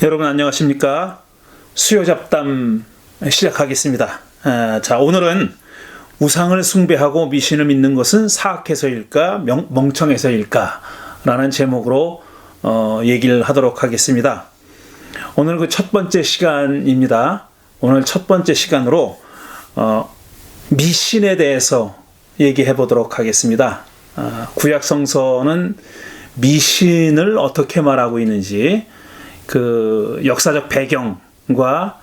여러분 안녕하십니까? 수요잡담 시작하겠습니다. 자, 오늘은 우상을 숭배하고 미신을 믿는 것은 사악해서일까 멍청해서일까 라는 제목으로 얘기를 하도록 하겠습니다. 오늘 그 첫 번째 시간입니다. 오늘 첫 번째 시간으로 미신에 대해서 얘기해 보도록 하겠습니다. 구약 성서는 미신을 어떻게 말하고 있는지 그 역사적 배경과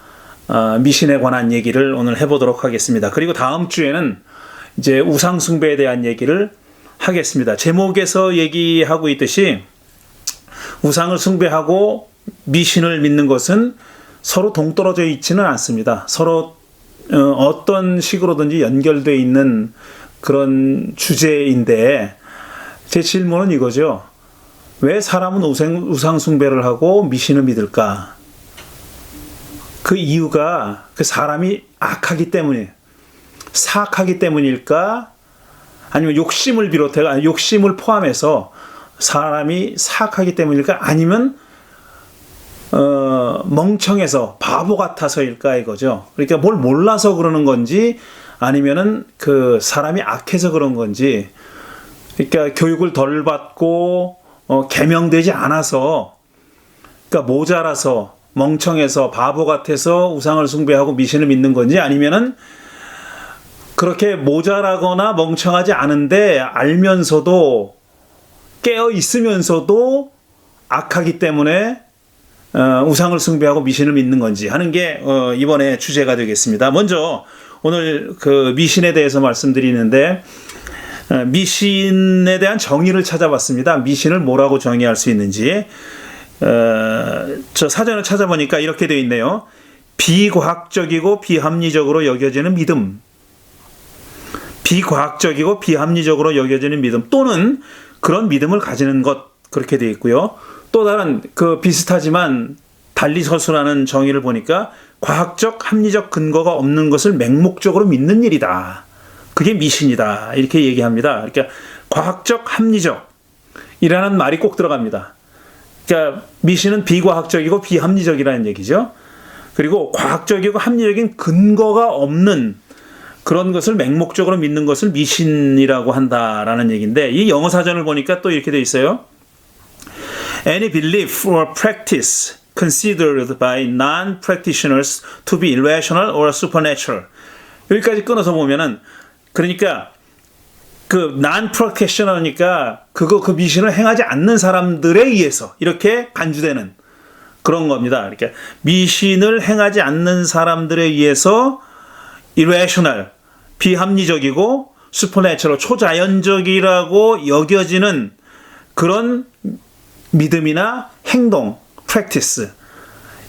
미신에 관한 얘기를 오늘 해보도록 하겠습니다. 그리고 다음 주에는 이제 우상 숭배에 대한 얘기를 하겠습니다. 제목에서 얘기하고 있듯이 우상을 숭배하고 미신을 믿는 것은 서로 동떨어져 있지는 않습니다. 서로 어떤 식으로든지 연결되어 있는 그런 주제인데, 제 질문은 이거죠. 왜 사람은 우상 숭배를 하고 미신을 믿을까? 그 이유가 그 사람이 악하기 때문에, 사악하기 때문일까? 아니면 욕심을 포함해서 사람이 사악하기 때문일까? 아니면 멍청해서 바보 같아서일까 이거죠. 그러니까 뭘 몰라서 그러는 건지, 아니면은 그 사람이 악해서 그런 건지, 그러니까 교육을 덜 받고 계명되지 않아서, 그러니까 모자라서 멍청해서 바보 같아서 우상을 숭배하고 미신을 믿는 건지, 아니면은 그렇게 모자라거나 멍청하지 않은데 알면서도 깨어 있으면서도 악하기 때문에 우상을 숭배하고 미신을 믿는 건지 하는 게 이번에 주제가 되겠습니다. 먼저 오늘 그 미신에 대해서 말씀드리는데, 미신에 대한 정의를 찾아봤습니다. 미신을 뭐라고 정의할 수 있는지. 저 사전을 찾아보니까 이렇게 되어 있네요. 비과학적이고 비합리적으로 여겨지는 믿음. 비과학적이고 비합리적으로 여겨지는 믿음 또는 그런 믿음을 가지는 것, 그렇게 되어 있고요. 또 다른 그 비슷하지만 달리 서술하는 정의를 보니까 과학적 합리적 근거가 없는 것을 맹목적으로 믿는 일이다. 그게 미신이다. 이렇게 얘기합니다. 그러니까 과학적 합리적이라는 말이 꼭 들어갑니다. 그러니까 미신은 비과학적이고 비합리적이라는 얘기죠. 그리고 과학적이고 합리적인 근거가 없는 그런 것을 맹목적으로 믿는 것을 미신이라고 한다라는 얘기인데, 이 영어 사전을 보니까 또 이렇게 돼 있어요. Any belief or practice considered by non-practitioners to be irrational or supernatural. 여기까지 끊어서 보면은, 그러니까 그 non-practitioner니까 그 미신을 행하지 않는 사람들에 의해서 이렇게 간주되는 그런 겁니다. 그러니까 미신을 행하지 않는 사람들에 의해서 irrational, 비합리적이고 supernatural, 초자연적이라고 여겨지는 그런 믿음이나 행동, practice,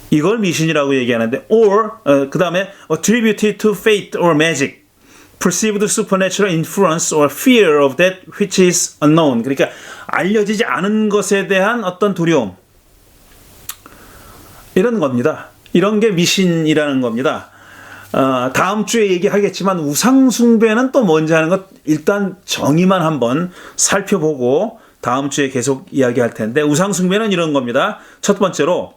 이걸 미신이라고 얘기하는데, or 그 다음에 attributed to faith or magic, perceived supernatural influence or fear of that which is unknown. 그러니까 알려지지 않은 것에 대한 어떤 두려움, 이런 겁니다. 이런 게 미신이라는 겁니다. 다음 주에 얘기하겠지만 우상 숭배는 또 뭔지 하는 것 일단 정의만 한번 살펴보고 다음 주에 계속 이야기할 텐데, 우상 숭배는 이런 겁니다. 첫 번째로,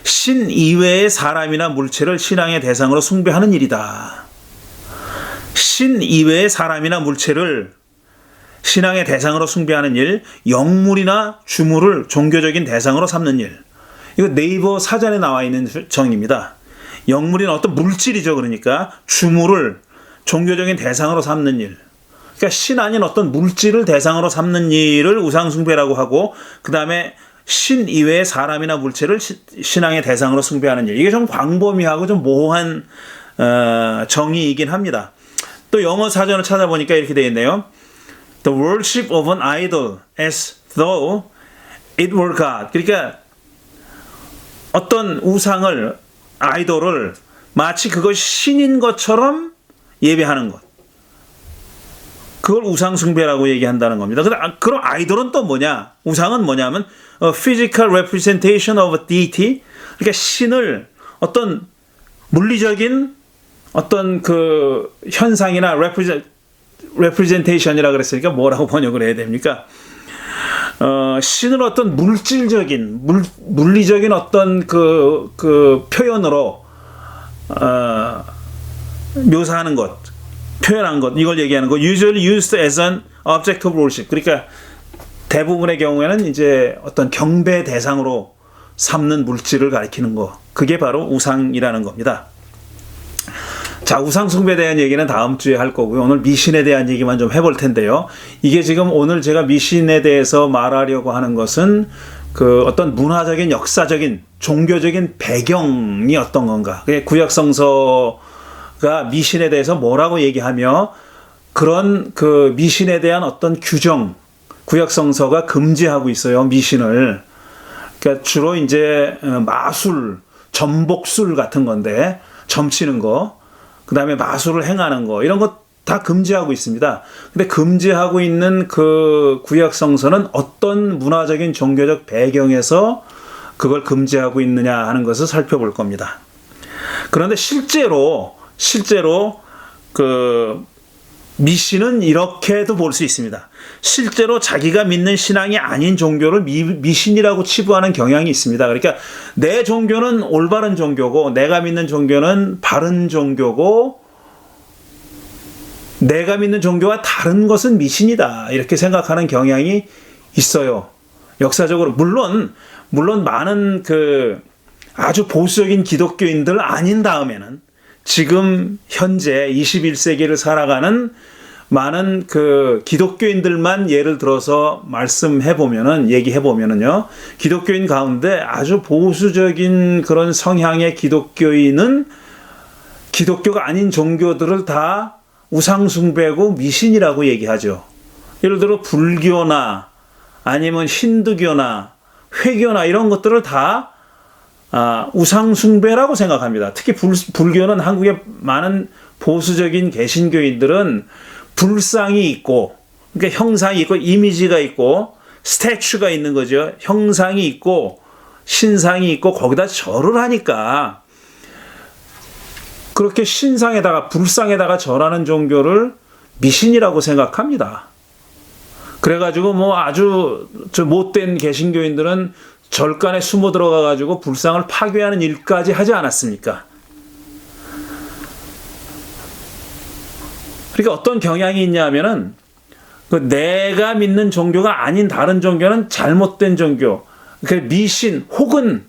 신 이외의 사람이나 물체를 신앙의 대상으로 숭배하는 일이다. 신 이외의 사람이나 물체를 신앙의 대상으로 숭배하는 일, 영물이나 주물을 종교적인 대상으로 삼는 일. 이거 네이버 사전에 나와 있는 정의입니다. 영물이나 어떤 물질이죠. 그러니까 주물을 종교적인 대상으로 삼는 일. 그러니까 신 아닌 어떤 물질을 대상으로 삼는 일을 우상숭배라고 하고, 그 다음에 신 이외의 사람이나 물체를 신앙의 대상으로 숭배하는 일. 이게 좀 광범위하고 좀 모호한 정의이긴 합니다. 또 영어 사전을 찾아보니까 이렇게 되어 있네요. The worship of an idol as though it were God. 그러니까 어떤 우상을, 아이돌을 마치 그것이 신인 것처럼 예배하는 것. 그걸 우상 숭배라고 얘기한다는 겁니다. 그럼 아이돌은 또 뭐냐? 우상은 뭐냐면 physical representation of a deity. 그러니까 신을 어떤 물리적인 어떤 그 현상이나 representation이라 그랬으니까 뭐라고 번역을 해야 됩니까? 신을 어떤 물질적인 물리적인 어떤 그 표현으로 묘사하는 것, 표현한 것, 이걸 얘기하는 거. Usually used as an object of worship. 그러니까 대부분의 경우에는 이제 어떤 경배 대상으로 삼는 물질을 가리키는 거. 그게 바로 우상이라는 겁니다. 자, 우상 숭배에 대한 얘기는 다음 주에 할 거고요. 오늘 미신에 대한 얘기만 좀 해볼 텐데요. 이게 지금 오늘 제가 미신에 대해서 말하려고 하는 것은 그 어떤 문화적인, 역사적인, 종교적인 배경이 어떤 건가. 구약성서가 미신에 대해서 뭐라고 얘기하며 그런 그 미신에 대한 어떤 규정, 구약성서가 금지하고 있어요. 미신을. 그러니까 주로 이제 마술, 전복술 같은 건데, 점치는 거, 그 다음에 마술을 행하는 거, 이런 것 다 금지하고 있습니다. 근데 금지하고 있는 그 구약성서는 어떤 문화적인 종교적 배경에서 그걸 금지하고 있느냐 하는 것을 살펴볼 겁니다. 그런데 실제로 그 미신은 이렇게도 볼 수 있습니다. 실제로 자기가 믿는 신앙이 아닌 종교를 미신이라고 치부하는 경향이 있습니다. 그러니까 내 종교는 올바른 종교고 내가 믿는 종교는 바른 종교고 내가 믿는 종교와 다른 것은 미신이다. 이렇게 생각하는 경향이 있어요. 역사적으로. 물론 많은 그 아주 보수적인 기독교인들 아닌 다음에는 지금 현재 21세기를 살아가는 많은 그 기독교인들만 예를 들어서 얘기해 보면은요. 기독교인 가운데 아주 보수적인 그런 성향의 기독교인은 기독교가 아닌 종교들을 다 우상숭배고 미신이라고 얘기하죠. 예를 들어 불교나 아니면 힌두교나 회교나 이런 것들을 다 우상숭배라고 생각합니다. 특히 불교는 한국의 많은 보수적인 개신교인들은 불상이 있고, 그러니까 형상이 있고, 이미지가 있고, 스태츄가 있는 거죠. 형상이 있고, 신상이 있고, 거기다 절을 하니까, 그렇게 신상에다가, 불상에다가 절하는 종교를 미신이라고 생각합니다. 그래가지고 아주 못된 개신교인들은 절간에 숨어 들어가가지고 불상을 파괴하는 일까지 하지 않았습니까? 그러니까 어떤 경향이 있냐면은 내가 믿는 종교가 아닌 다른 종교는 잘못된 종교, 미신 혹은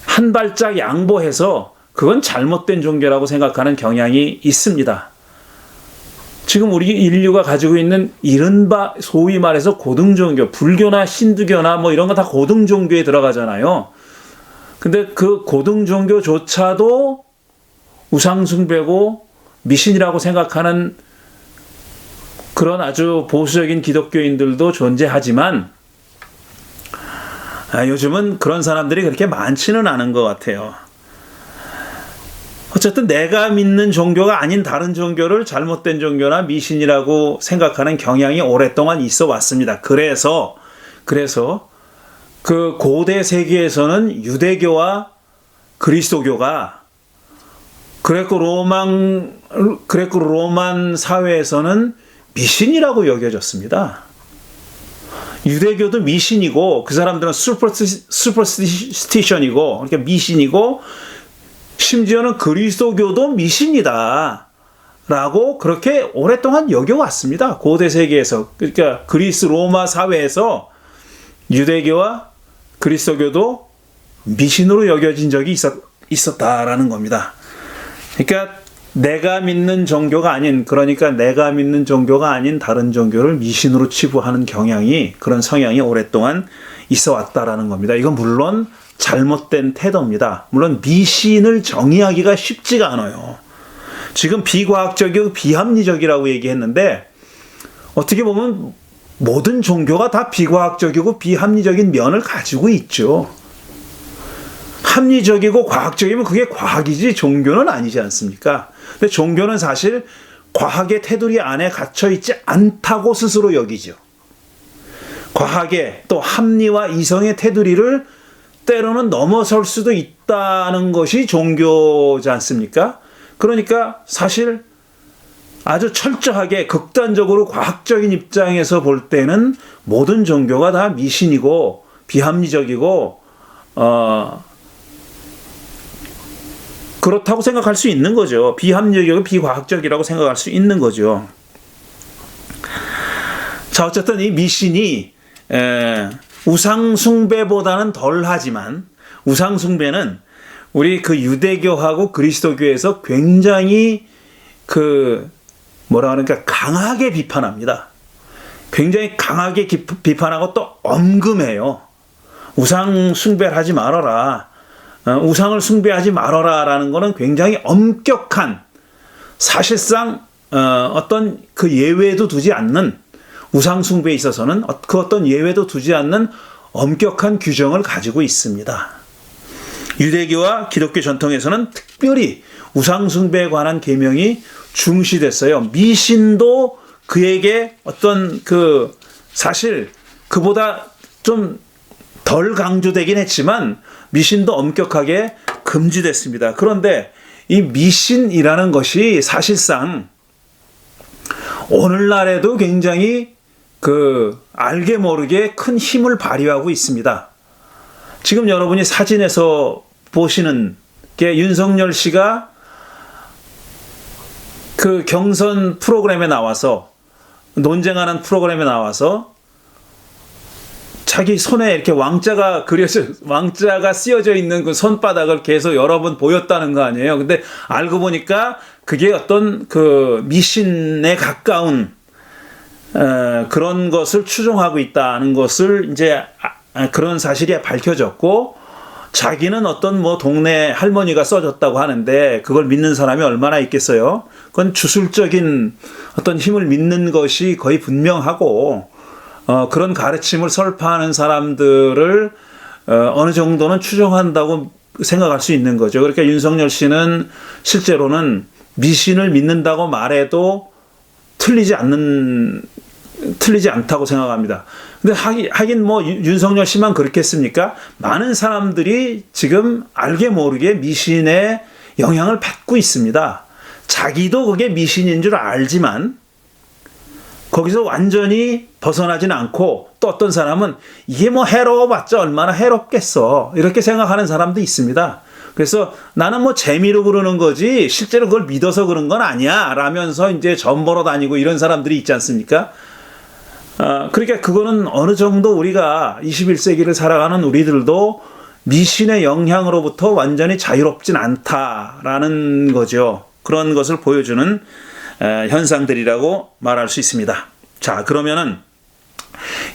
한 발짝 양보해서 그건 잘못된 종교라고 생각하는 경향이 있습니다. 지금 우리 인류가 가지고 있는 이른바 소위 말해서 고등종교, 불교나 힌두교나 이런 거 다 고등종교에 들어가잖아요. 근데 그 고등종교조차도 우상숭배고 미신이라고 생각하는 그런 아주 보수적인 기독교인들도 존재하지만 요즘은 그런 사람들이 그렇게 많지는 않은 것 같아요. 어쨌든 내가 믿는 종교가 아닌 다른 종교를 잘못된 종교나 미신이라고 생각하는 경향이 오랫동안 있어 왔습니다. 그래서 그 고대 세계에서는 유대교와 그리스도교가 그레코 로만 사회에서는 미신이라고 여겨졌습니다. 유대교도 미신이고 그 사람들은 슈퍼스티션이고 그러니까 미신이고 심지어는 그리스도교도 미신이다 라고 그렇게 오랫동안 여겨왔습니다. 고대 세계에서. 그러니까 그리스 로마 사회에서 유대교와 그리스도교도 미신으로 여겨진 적이 있었다라는 겁니다. 그러니까 내가 믿는 종교가 아닌 다른 종교를 미신으로 치부하는 그런 성향이 오랫동안 있어 왔다라는 겁니다. 이건 물론 잘못된 태도입니다. 물론 미신을 정의하기가 쉽지가 않아요. 지금 비과학적이고 비합리적이라고 얘기했는데 어떻게 보면 모든 종교가 다 비과학적이고 비합리적인 면을 가지고 있죠. 합리적이고 과학적이면 그게 과학이지 종교는 아니지 않습니까? 근데 종교는 사실 과학의 테두리 안에 갇혀있지 않다고 스스로 여기죠. 과학의 또 합리와 이성의 테두리를 때로는 넘어설 수도 있다는 것이 종교지 않습니까? 그러니까 사실 아주 철저하게 극단적으로 과학적인 입장에서 볼 때는 모든 종교가 다 미신이고 비합리적이고 그렇다고 생각할 수 있는 거죠. 비합리적이고 비과학적이라고 생각할 수 있는 거죠. 자, 어쨌든 이 미신이 우상숭배보다는 덜하지만, 우상숭배는 우리 그 유대교하고 그리스도교에서 굉장히 그러니까 강하게 비판합니다. 굉장히 강하게 비판하고 또 엄금해요. 우상 숭배를 하지 말아라. 우상을 숭배하지 말아라 라는 것은 굉장히 엄격한, 사실상 어떤 그 예외도 두지 않는, 우상 숭배에 있어서는 그 어떤 예외도 두지 않는 엄격한 규정을 가지고 있습니다. 유대교와 기독교 전통에서는 특별히 우상 숭배에 관한 계명이 중시됐어요. 미신도 그에게 어떤 사실 그보다 좀 덜 강조되긴 했지만 미신도 엄격하게 금지됐습니다. 그런데 이 미신이라는 것이 사실상 오늘날에도 굉장히 알게 모르게 큰 힘을 발휘하고 있습니다. 지금 여러분이 사진에서 보시는 게 윤석열 씨가 그 경선 프로그램에 나와서, 논쟁하는 프로그램에 나와서 자기 손에 이렇게 왕자가 쓰여져 있는 그 손바닥을 계속 여러 번 보였다는 거 아니에요. 근데 알고 보니까 그게 어떤 미신에 가까운 그런 것을 추종하고 있다는 것을 이제 그런 사실이 밝혀졌고, 자기는 어떤 동네 할머니가 써줬다고 하는데 그걸 믿는 사람이 얼마나 있겠어요? 그건 주술적인 어떤 힘을 믿는 것이 거의 분명하고, 그런 가르침을 설파하는 사람들을 어느 정도는 추종한다고 생각할 수 있는 거죠. 그러니까 윤석열 씨는 실제로는 미신을 믿는다고 말해도 틀리지 않다고 생각합니다. 근데 하긴 윤석열 씨만 그렇겠습니까? 많은 사람들이 지금 알게 모르게 미신의 영향을 받고 있습니다. 자기도 그게 미신인 줄 알지만 거기서 완전히 벗어나진 않고, 또 어떤 사람은 이게 해로워봤자 얼마나 해롭겠어, 이렇게 생각하는 사람도 있습니다. 그래서 나는 재미로 그러는 거지 실제로 그걸 믿어서 그런 건 아니야 라면서 이제 점보러 다니고 이런 사람들이 있지 않습니까? 그러니까 그거는 어느 정도 우리가 21세기를 살아가는 우리들도 미신의 영향으로부터 완전히 자유롭진 않다라는 거죠. 그런 것을 보여주는 현상들이라고 말할 수 있습니다. 자, 그러면은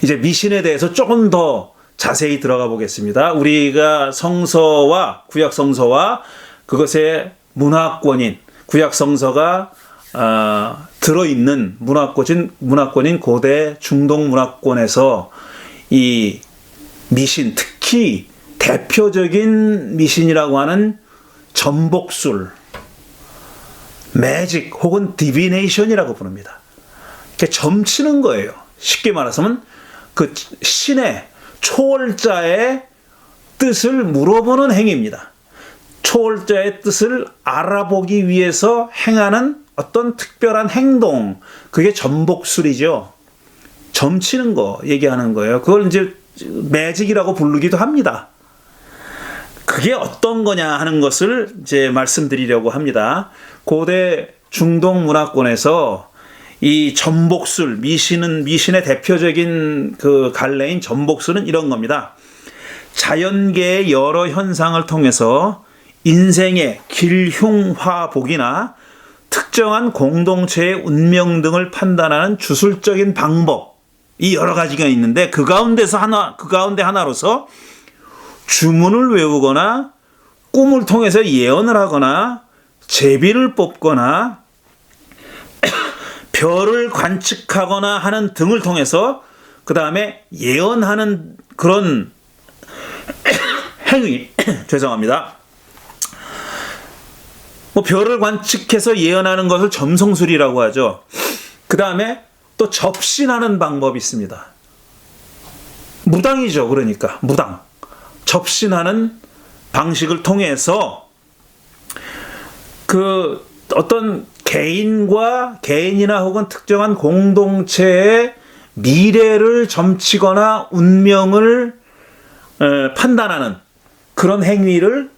이제 미신에 대해서 조금 더 자세히 들어가 보겠습니다. 우리가 성서와 구약 성서와 그것의 문화권인, 구약 성서가 들어있는 문화권인 고대 중동 문화권에서 이 미신, 특히 대표적인 미신이라고 하는 전복술, 매직 혹은 디비네이션이라고 부릅니다. 점치는 거예요. 쉽게 말하자면 그 신의, 초월자의 뜻을 물어보는 행위입니다. 초월자의 뜻을 알아보기 위해서 행하는 어떤 특별한 행동, 그게 전복술이죠. 점치는 거 얘기하는 거예요. 그걸 이제 매직이라고 부르기도 합니다. 그게 어떤 거냐 하는 것을 이제 말씀드리려고 합니다. 고대 중동 문화권에서 이 전복술, 미신의 대표적인 그 갈래인 전복술은 이런 겁니다. 자연계의 여러 현상을 통해서 인생의 길흉화복이나 특정한 공동체의 운명 등을 판단하는 주술적인 방법이 여러 가지가 있는데 그 가운데 하나로서 주문을 외우거나 꿈을 통해서 예언을 하거나 제비를 뽑거나 별을 관측하거나 하는 등을 통해서 그 다음에 예언하는 그런 행위 죄송합니다. 별을 관측해서 예언하는 것을 점성술이라고 하죠. 그 다음에 또 접신하는 방법이 있습니다. 무당이죠. 그러니까 무당. 접신하는 방식을 통해서 그 어떤 개인이나 혹은 특정한 공동체의 미래를 점치거나 운명을 판단하는 그런 행위를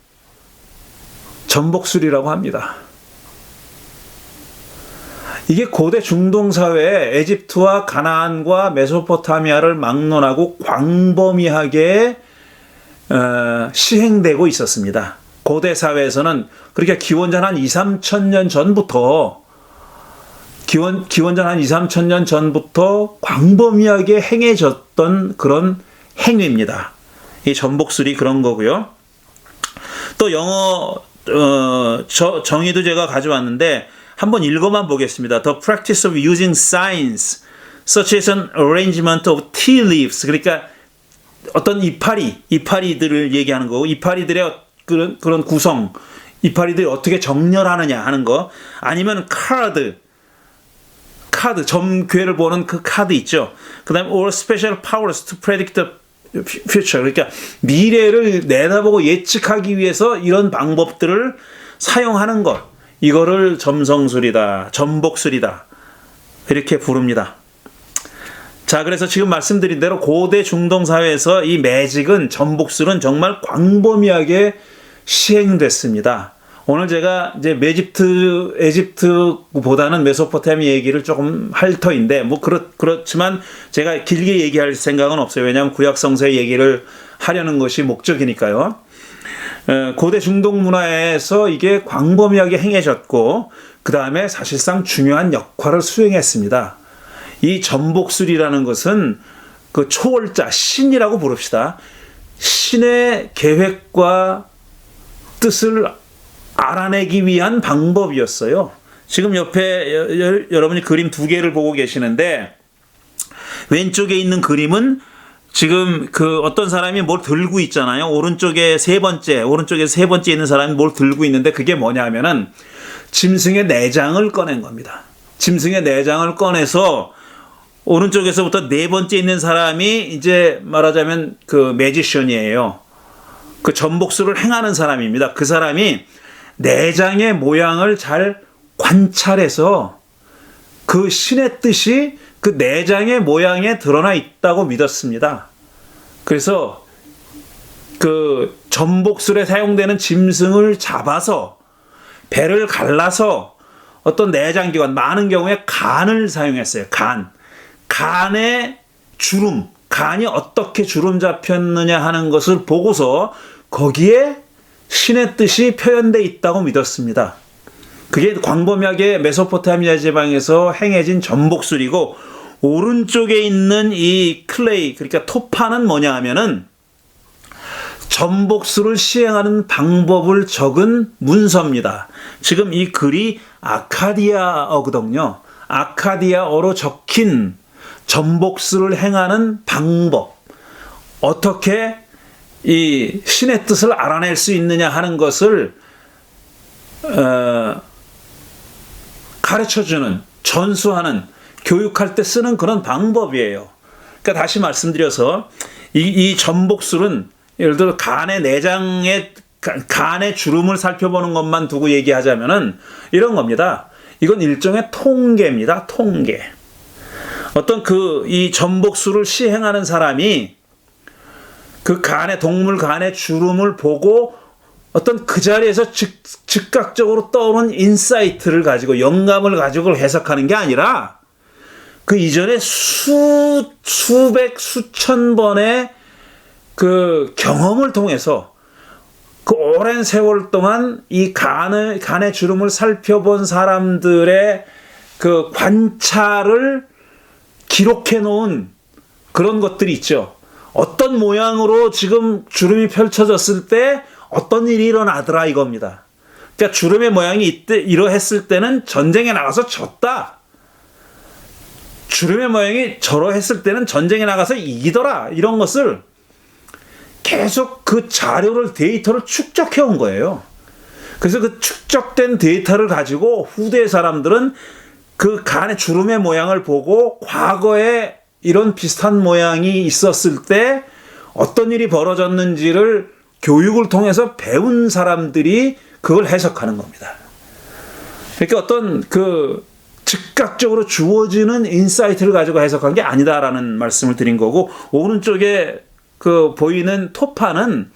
전복술이라고 합니다. 이게 고대 중동 사회에 에집트와 가나안과 메소포타미아를 막론하고 광범위하게 시행되고 있었습니다. 고대 사회에서는 그러니까 기원전 한 2-3천 년 전부터 기원전 한 2-3천 년 전부터 광범위하게 행해졌던 그런 행위입니다. 이 전복술이 그런 거고요. 또 영어 정의도 제가 가져왔는데 한번 읽어만 보겠습니다. The practice of using signs such as an arrangement of tea leaves. 그러니까 어떤 이파리들을 얘기하는 거고, 이파리들의 그런 구성, 이파리들이 어떻게 정렬하느냐 하는 거, 아니면 카드, 점괘를 보는 그 카드 있죠. 그 다음에 or special powers to predict the future. 그러니까 미래를 내다보고 예측하기 위해서 이런 방법들을 사용하는 것. 이거를 점성술이다, 전복술이다. 이렇게 부릅니다. 자, 그래서 지금 말씀드린 대로 고대 중동 사회에서 이 매직은, 전복술은 정말 광범위하게 시행됐습니다. 오늘 제가 이제 에집트보다는 메소포타미아 얘기를 조금 할 터인데, 뭐 그렇지만 제가 길게 얘기할 생각은 없어요. 왜냐하면 구약 성서의 얘기를 하려는 것이 목적이니까요. 고대 중동 문화에서 이게 광범위하게 행해졌고, 그 다음에 사실상 중요한 역할을 수행했습니다. 이 전복술이라는 것은 그 초월자, 신이라고 부릅시다. 신의 계획과 뜻을 알아내기 위한 방법이었어요. 지금 옆에 여러분이 그림 2개를 보고 계시는데, 왼쪽에 있는 그림은 지금 그 어떤 사람이 뭘 들고 있잖아요. 오른쪽에 세 번째 있는 사람이 뭘 들고 있는데, 그게 뭐냐면은 짐승의 내장을 꺼낸 겁니다. 짐승의 내장을 꺼내서 오른쪽에서부터 4번째 있는 사람이 이제 말하자면 그 매지션이에요. 그 전복술을 행하는 사람입니다. 그 사람이 내장의 모양을 잘 관찰해서 그 신의 뜻이 그 내장의 모양에 드러나 있다고 믿었습니다. 그래서 그 전복술에 사용되는 짐승을 잡아서 배를 갈라서 어떤 내장기관, 많은 경우에 간을 사용했어요. 간의 주름, 간이 어떻게 주름 잡혔느냐 하는 것을 보고서 거기에 신의 뜻이 표현되어 있다고 믿었습니다. 그게 광범위하게 메소포타미아 지방에서 행해진 전복술이고, 오른쪽에 있는 이 클레이, 그러니까 토파는 뭐냐 하면은 전복술을 시행하는 방법을 적은 문서입니다. 지금 이 글이 아카디아어거든요. 아카디아어로 적힌 전복술을 행하는 방법, 어떻게 이 신의 뜻을 알아낼 수 있느냐 하는 것을 가르쳐주는, 전수하는, 교육할 때 쓰는 그런 방법이에요. 그러니까 다시 말씀드려서 이 전복술은 예를 들어 간의 주름을 살펴보는 것만 두고 얘기하자면은 이런 겁니다. 이건 일종의 통계입니다. 통계. 어떤 이 전복술을 시행하는 사람이 그 동물 간의 주름을 보고 어떤 그 자리에서 즉각적으로 떠오른 인사이트를 가지고, 영감을 가지고 해석하는 게 아니라 그 이전에 수백, 수천 번의 그 경험을 통해서 그 오랜 세월 동안 이 간의 주름을 살펴본 사람들의 그 관찰을 기록해 놓은 그런 것들이 있죠. 어떤 모양으로 지금 주름이 펼쳐졌을 때 어떤 일이 일어나더라 이겁니다. 그러니까 주름의 모양이 이러했을 때는 전쟁에 나가서 졌다. 주름의 모양이 저러했을 때는 전쟁에 나가서 이기더라. 이런 것을 계속 그 데이터를 축적해 온 거예요. 그래서 그 축적된 데이터를 가지고 후대 사람들은 그 간의 주름의 모양을 보고 과거에 이런 비슷한 모양이 있었을 때 어떤 일이 벌어졌는지를 교육을 통해서 배운 사람들이 그걸 해석하는 겁니다. 그러니까 어떤 그 즉각적으로 주어지는 인사이트를 가지고 해석한 게 아니다라는 말씀을 드린 거고, 오른쪽에 그 보이는 토파는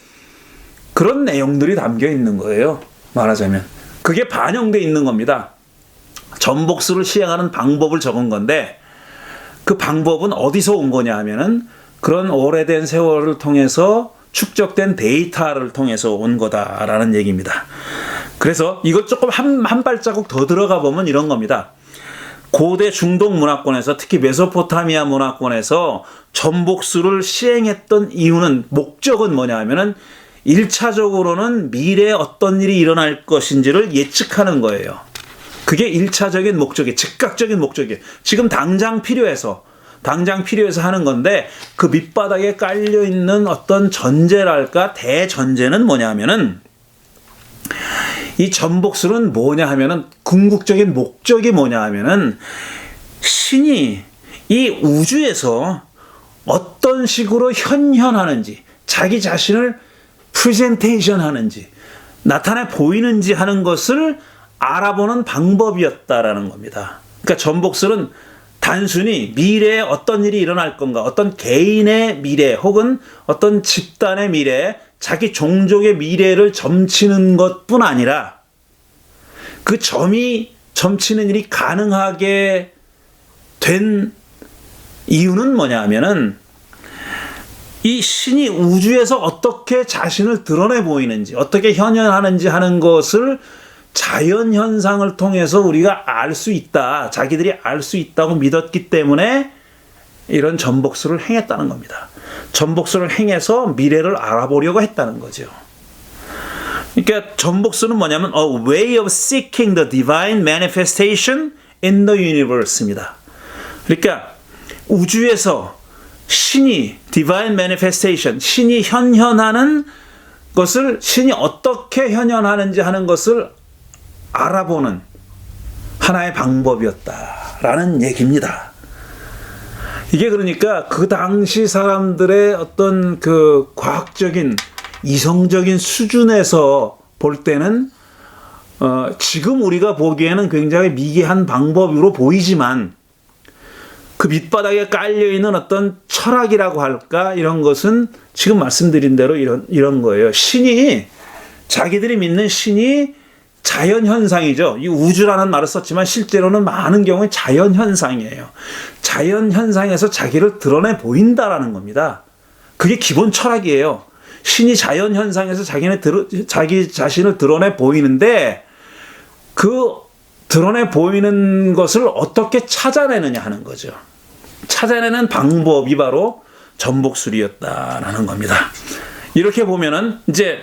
그런 내용들이 담겨 있는 거예요. 말하자면 그게 반영돼 있는 겁니다. 전복수를 시행하는 방법을 적은 건데, 그 방법은 어디서 온 거냐 하면은 그런 오래된 세월을 통해서 축적된 데이터를 통해서 온 거다라는 얘기입니다. 그래서 이것 조금 한 발자국 더 들어가 보면 이런 겁니다. 고대 중동 문화권에서, 특히 메소포타미아 문화권에서 전복수를 시행했던 이유는, 목적은 뭐냐 하면은 1차적으로는 미래에 어떤 일이 일어날 것인지를 예측하는 거예요. 그게 1차적인 목적이, 즉각적인 목적이에요. 지금 당장 필요해서 하는 건데, 그 밑바닥에 깔려있는 어떤 전제랄까, 대전제는 뭐냐 하면은, 이 전복수는 뭐냐 하면은, 궁극적인 목적이 뭐냐 하면은, 신이 이 우주에서 어떤 식으로 현현하는지, 자기 자신을 프레젠테이션 하는지, 나타내 보이는지 하는 것을 알아보는 방법이었다라는 겁니다. 그러니까 전복술은 단순히 미래에 어떤 일이 일어날 건가, 어떤 개인의 미래 혹은 어떤 집단의 미래, 자기 종족의 미래를 점치는 것뿐 아니라, 그 점이 점치는 일이 가능하게 된 이유는 뭐냐 하면은, 이 신이 우주에서 어떻게 자신을 드러내 보이는지, 어떻게 현현하는지 하는 것을 자연현상을 통해서 우리가 알 수 있다, 자기들이 알 수 있다고 믿었기 때문에 이런 전복수를 행했다는 겁니다. 전복수를 행해서 미래를 알아보려고 했다는 거죠. 그러니까 전복수는 뭐냐면 a way of seeking the divine manifestation in the universe입니다. 그러니까 우주에서 신이 divine manifestation, 신이 현현하는 것을, 신이 어떻게 현현하는지 하는 것을 알아보는 하나의 방법이었다라는 얘기입니다. 이게 그러니까 그 당시 사람들의 어떤 그 과학적인, 이성적인 수준에서 볼 때는 지금 우리가 보기에는 굉장히 미개한 방법으로 보이지만, 그 밑바닥에 깔려있는 어떤 철학이라고 할까, 이런 것은 지금 말씀드린 대로 이런 거예요. 신이, 자기들이 믿는 신이 자연현상이죠. 이 우주라는 말을 썼지만 실제로는 많은 경우에 자연현상이에요. 자연현상에서 자기를 드러내 보인다라는 겁니다. 그게 기본 철학이에요. 신이 자연현상에서 자기 자신을 드러내 보이는데, 그 드러내 보이는 것을 어떻게 찾아내느냐 하는 거죠. 찾아내는 방법이 바로 전복술이었다라는 겁니다. 이렇게 보면은 이제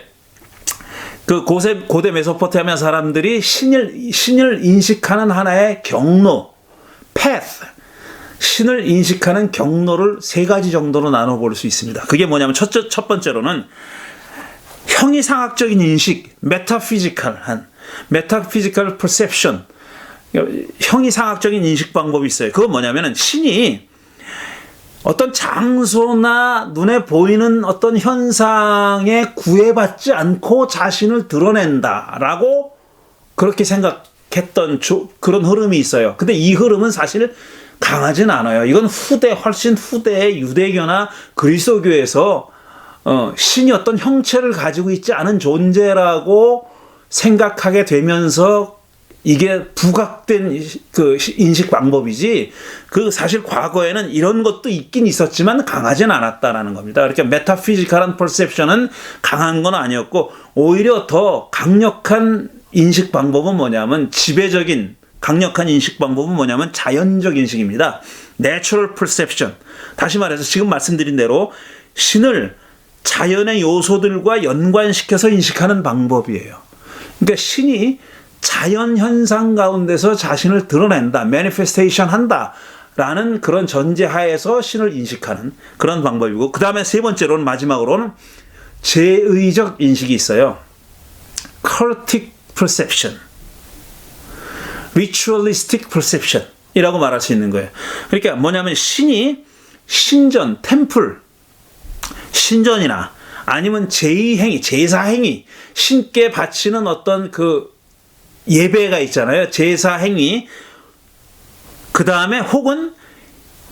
그 고대 메소포타미아 사람들이 신을 인식하는 하나의 경로, path, 신을 인식하는 경로를 세 가지 정도로 나눠볼 수 있습니다. 그게 뭐냐면 첫 번째로는 형이상학적인 인식, 메타피지컬 perception, 형이상학적인 인식 방법이 있어요. 그건 뭐냐면은 신이 어떤 장소나 눈에 보이는 어떤 현상에 구애받지 않고 자신을 드러낸다라고 그렇게 생각했던 그런 흐름이 있어요. 근데 이 흐름은 사실 강하진 않아요. 이건 훨씬 후대의 유대교나 그리스도교에서 신이 어떤 형체를 가지고 있지 않은 존재라고 생각하게 되면서 이게 부각된 그 인식 방법이지, 그 사실 과거에는 이런 것도 있긴 있었지만 강하진 않았다라는 겁니다. 그러니까 메타피지컬한 퍼셉션은 강한 건 아니었고, 오히려 더 강력한 인식 방법은 뭐냐면, 지배적인 강력한 인식 방법은 뭐냐면 자연적 인식입니다. Natural perception. 다시 말해서 지금 말씀드린 대로 신을 자연의 요소들과 연관시켜서 인식하는 방법이에요. 그러니까 신이 자연 현상 가운데서 자신을 드러낸다, 매니페스테이션 한다 라는 그런 전제하에서 신을 인식하는 그런 방법이고, 그 다음에 세 번째로는, 마지막으로는 제의적 인식이 있어요. cultic perception, ritualistic perception 이라고 말할 수 있는 거예요. 그러니까 뭐냐면 신이 신전, 템플, 신전이나 아니면 제의행위, 제사행위, 신께 바치는 어떤 그 예배가 있잖아요. 제사 행위. 그 다음에 혹은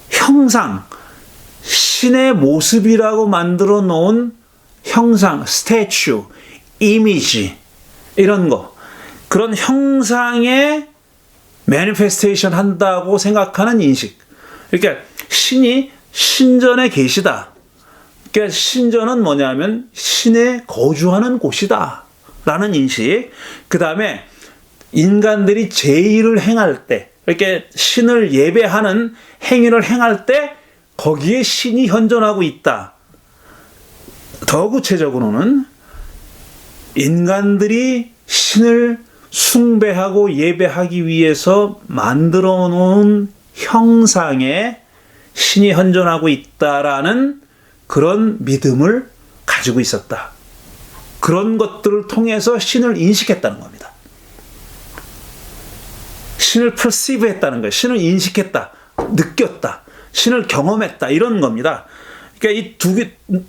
형상, 신의 모습이라고 만들어 놓은 형상, 스태츄, 이미지, 이런 거. 그런 형상의 매니페스테이션 한다고 생각하는 인식. 그러니까 신이 신전에 계시다. 그러니까 신전은 뭐냐면 신의 거주하는 곳이다 라는 인식. 그 다음에 인간들이 제의를 행할 때, 이렇게 신을 예배하는 행위를 행할 때 거기에 신이 현존하고 있다. 더 구체적으로는 인간들이 신을 숭배하고 예배하기 위해서 만들어 놓은 형상에 신이 현존하고 있다라는 그런 믿음을 가지고 있었다. 그런 것들을 통해서 신을 인식했다는 겁니다. 신을 perceive 했다는 거예요. 신을 인식했다. 느꼈다. 신을 경험했다. 이런 겁니다. 그러니까 이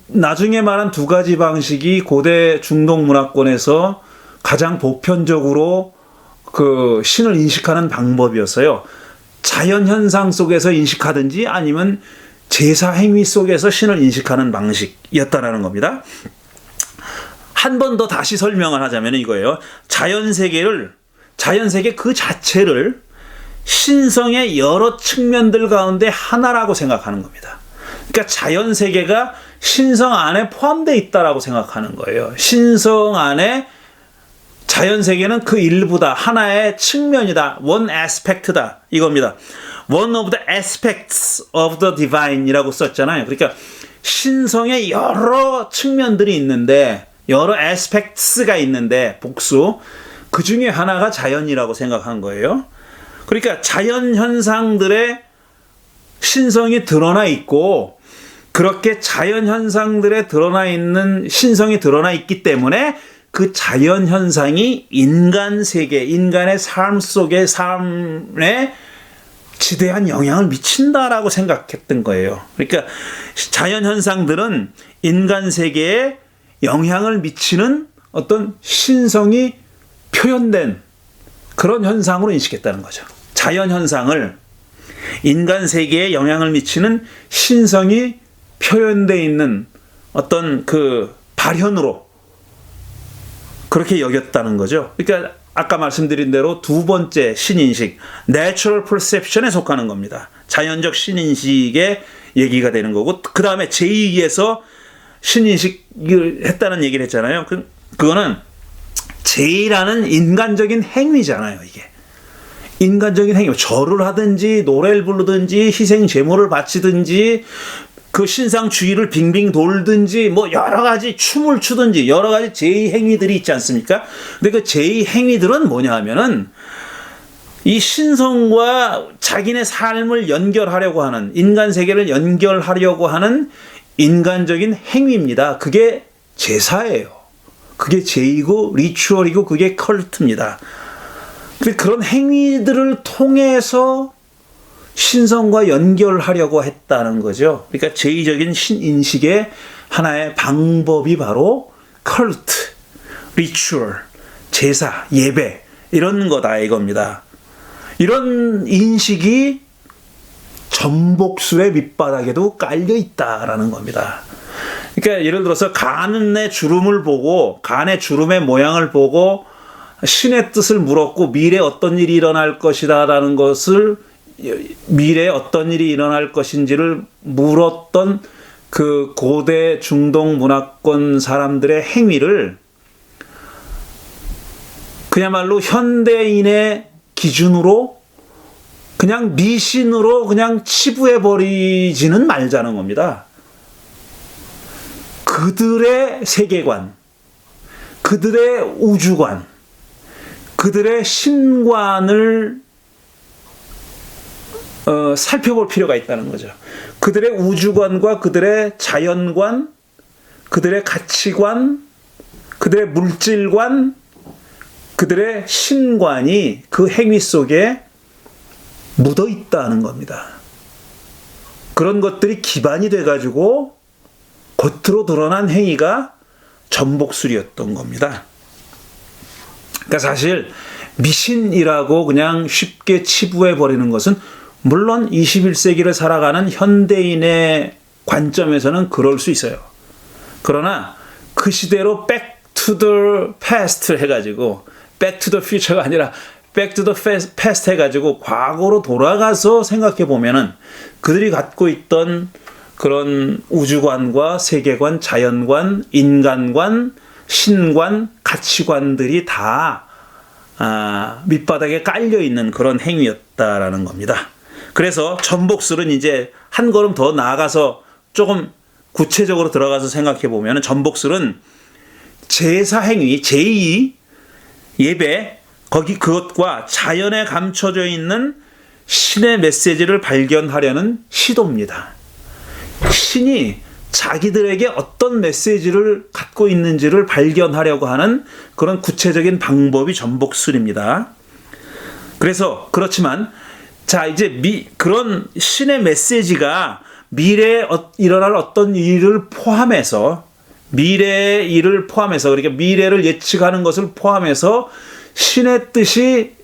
나중에 말한 두 가지 방식이 고대 중동 문화권에서 가장 보편적으로 그 신을 인식하는 방법이었어요. 자연 현상 속에서 인식하든지 아니면 제사 행위 속에서 신을 인식하는 방식이었다라는 겁니다. 한 번 더 다시 설명을 하자면 이거예요. 자연 세계 그 자체를 신성의 여러 측면들 가운데 하나라고 생각하는 겁니다. 그러니까 자연 세계가 신성 안에 포함되어 있다라고 생각하는 거예요. 신성 안에 자연 세계는 그 일부다. 하나의 측면이다. one aspect다. 이겁니다. one of the aspects of the divine 이라고 썼잖아요. 그러니까 신성의 여러 측면들이 있는데, 여러 aspects가 있는데, 복수. 그 중에 하나가 자연이라고 생각한 거예요. 그러니까 자연 현상들의 신성이 드러나 있고, 그렇게 자연 현상들에 드러나 있는 신성이 드러나 있기 때문에 그 자연 현상이 인간 세계, 인간의 삶 속의 삶에 지대한 영향을 미친다라고 생각했던 거예요. 그러니까 자연 현상들은 인간 세계에 영향을 미치는 어떤 신성이 표현된 그런 현상으로 인식했다는 거죠. 자연 현상을 인간 세계에 영향을 미치는 신성이 표현되어 있는 어떤 그 발현으로 그렇게 여겼다는 거죠. 그러니까 아까 말씀드린 대로 두 번째 신인식, natural perception에 속하는 겁니다. 자연적 신인식의 얘기가 되는 거고, 그 다음에 제2에서 신인식을 했다는 얘기를 했잖아요. 그거는 제의라는 인간적인 행위잖아요, 이게. 인간적인 행위, 절을 하든지, 노래를 부르든지, 희생 제물을 바치든지, 그 신상 주위를 빙빙 돌든지, 뭐 여러 가지 춤을 추든지, 여러 가지 제의 행위들이 있지 않습니까? 근데 그 제의 행위들은 뭐냐 하면은, 이 신성과 자기네 삶을 연결하려고 하는, 인간 세계를 연결하려고 하는 인간적인 행위입니다. 그게 제사예요. 그게 제이고 리추얼이고 그게 컬트입니다. 그런 행위들을 통해서 신성과 연결하려고 했다는 거죠. 그러니까 제의적인 신인식의 하나의 방법이 바로 컬트, 리추얼, 제사, 예배 이런 거다 이겁니다. 이런 인식이 전복술의 밑바닥에도 깔려 있다라는 겁니다. 그러니까 예를 들어서 간의 주름을 보고, 간의 주름의 모양을 보고 신의 뜻을 물었고 미래에 어떤 일이 일어날 것이다라는 것을, 미래에 어떤 일이 일어날 것인지를 물었던 그 고대 중동 문화권 사람들의 행위를 그야말로 현대인의 기준으로 그냥 미신으로 그냥 치부해버리지는 말자는 겁니다. 그들의 세계관, 그들의 우주관, 그들의 신관을 살펴볼 필요가 있다는 거죠. 그들의 우주관과 그들의 자연관, 그들의 가치관, 그들의 물질관, 그들의 신관이 그 행위 속에 묻어 있다는 겁니다. 그런 것들이 기반이 돼가지고 겉으로 드러난 행위가 전복술이었던 겁니다. 그러니까 사실 미신이라고 그냥 쉽게 치부해 버리는 것은 물론 21세기를 살아가는 현대인의 관점에서는 그럴 수 있어요. 그러나 그 시대로 back to the past 해가지고 back to the future가 아니라 back to the past 해가지고 과거로 돌아가서 생각해 보면은 그들이 갖고 있던 그런 우주관과 세계관, 자연관, 인간관, 신관, 가치관들이 다 밑바닥에 깔려 있는 그런 행위였다라는 겁니다. 그래서 전복술은 이제 한 걸음 더 나아가서 조금 구체적으로 들어가서 생각해 보면 전복술은 제사 행위, 제2 예배, 그것과 자연에 감춰져 있는 신의 메시지를 발견하려는 시도입니다. 신이 자기들에게 어떤 메시지를 갖고 있는지를 발견하려고 하는 그런 구체적인 방법이 전복술입니다. 그래서 그렇지만 이제 그런 신의 메시지가 미래에 일어날 어떤 일을 포함해서 그러니까 미래를 예측하는 것을 포함해서 신의 뜻이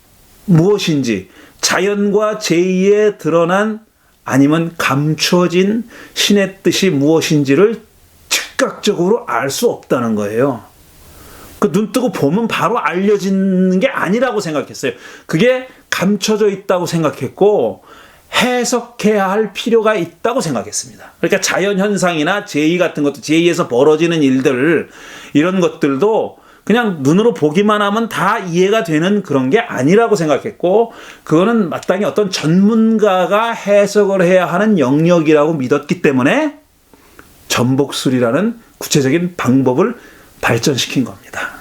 무엇인지 자연과 제2에 드러난 아니면 감춰진 신의 뜻이 무엇인지를 즉각적으로 알 수 없다는 거예요. 눈 뜨고 보면 바로 알려지는 게 아니라고 생각했어요. 그게 감춰져 있다고 생각했고 해석해야 할 필요가 있다고 생각했습니다. 그러니까 자연현상이나 제2 같은 것도 제2에서 벌어지는 일들 이런 것들도 그냥 눈으로 보기만 하면 다 이해가 되는 그런 게 아니라고 생각했고 그거는 마땅히 어떤 전문가가 해석을 해야 하는 영역이라고 믿었기 때문에 전복술이라는 구체적인 방법을 발전시킨 겁니다.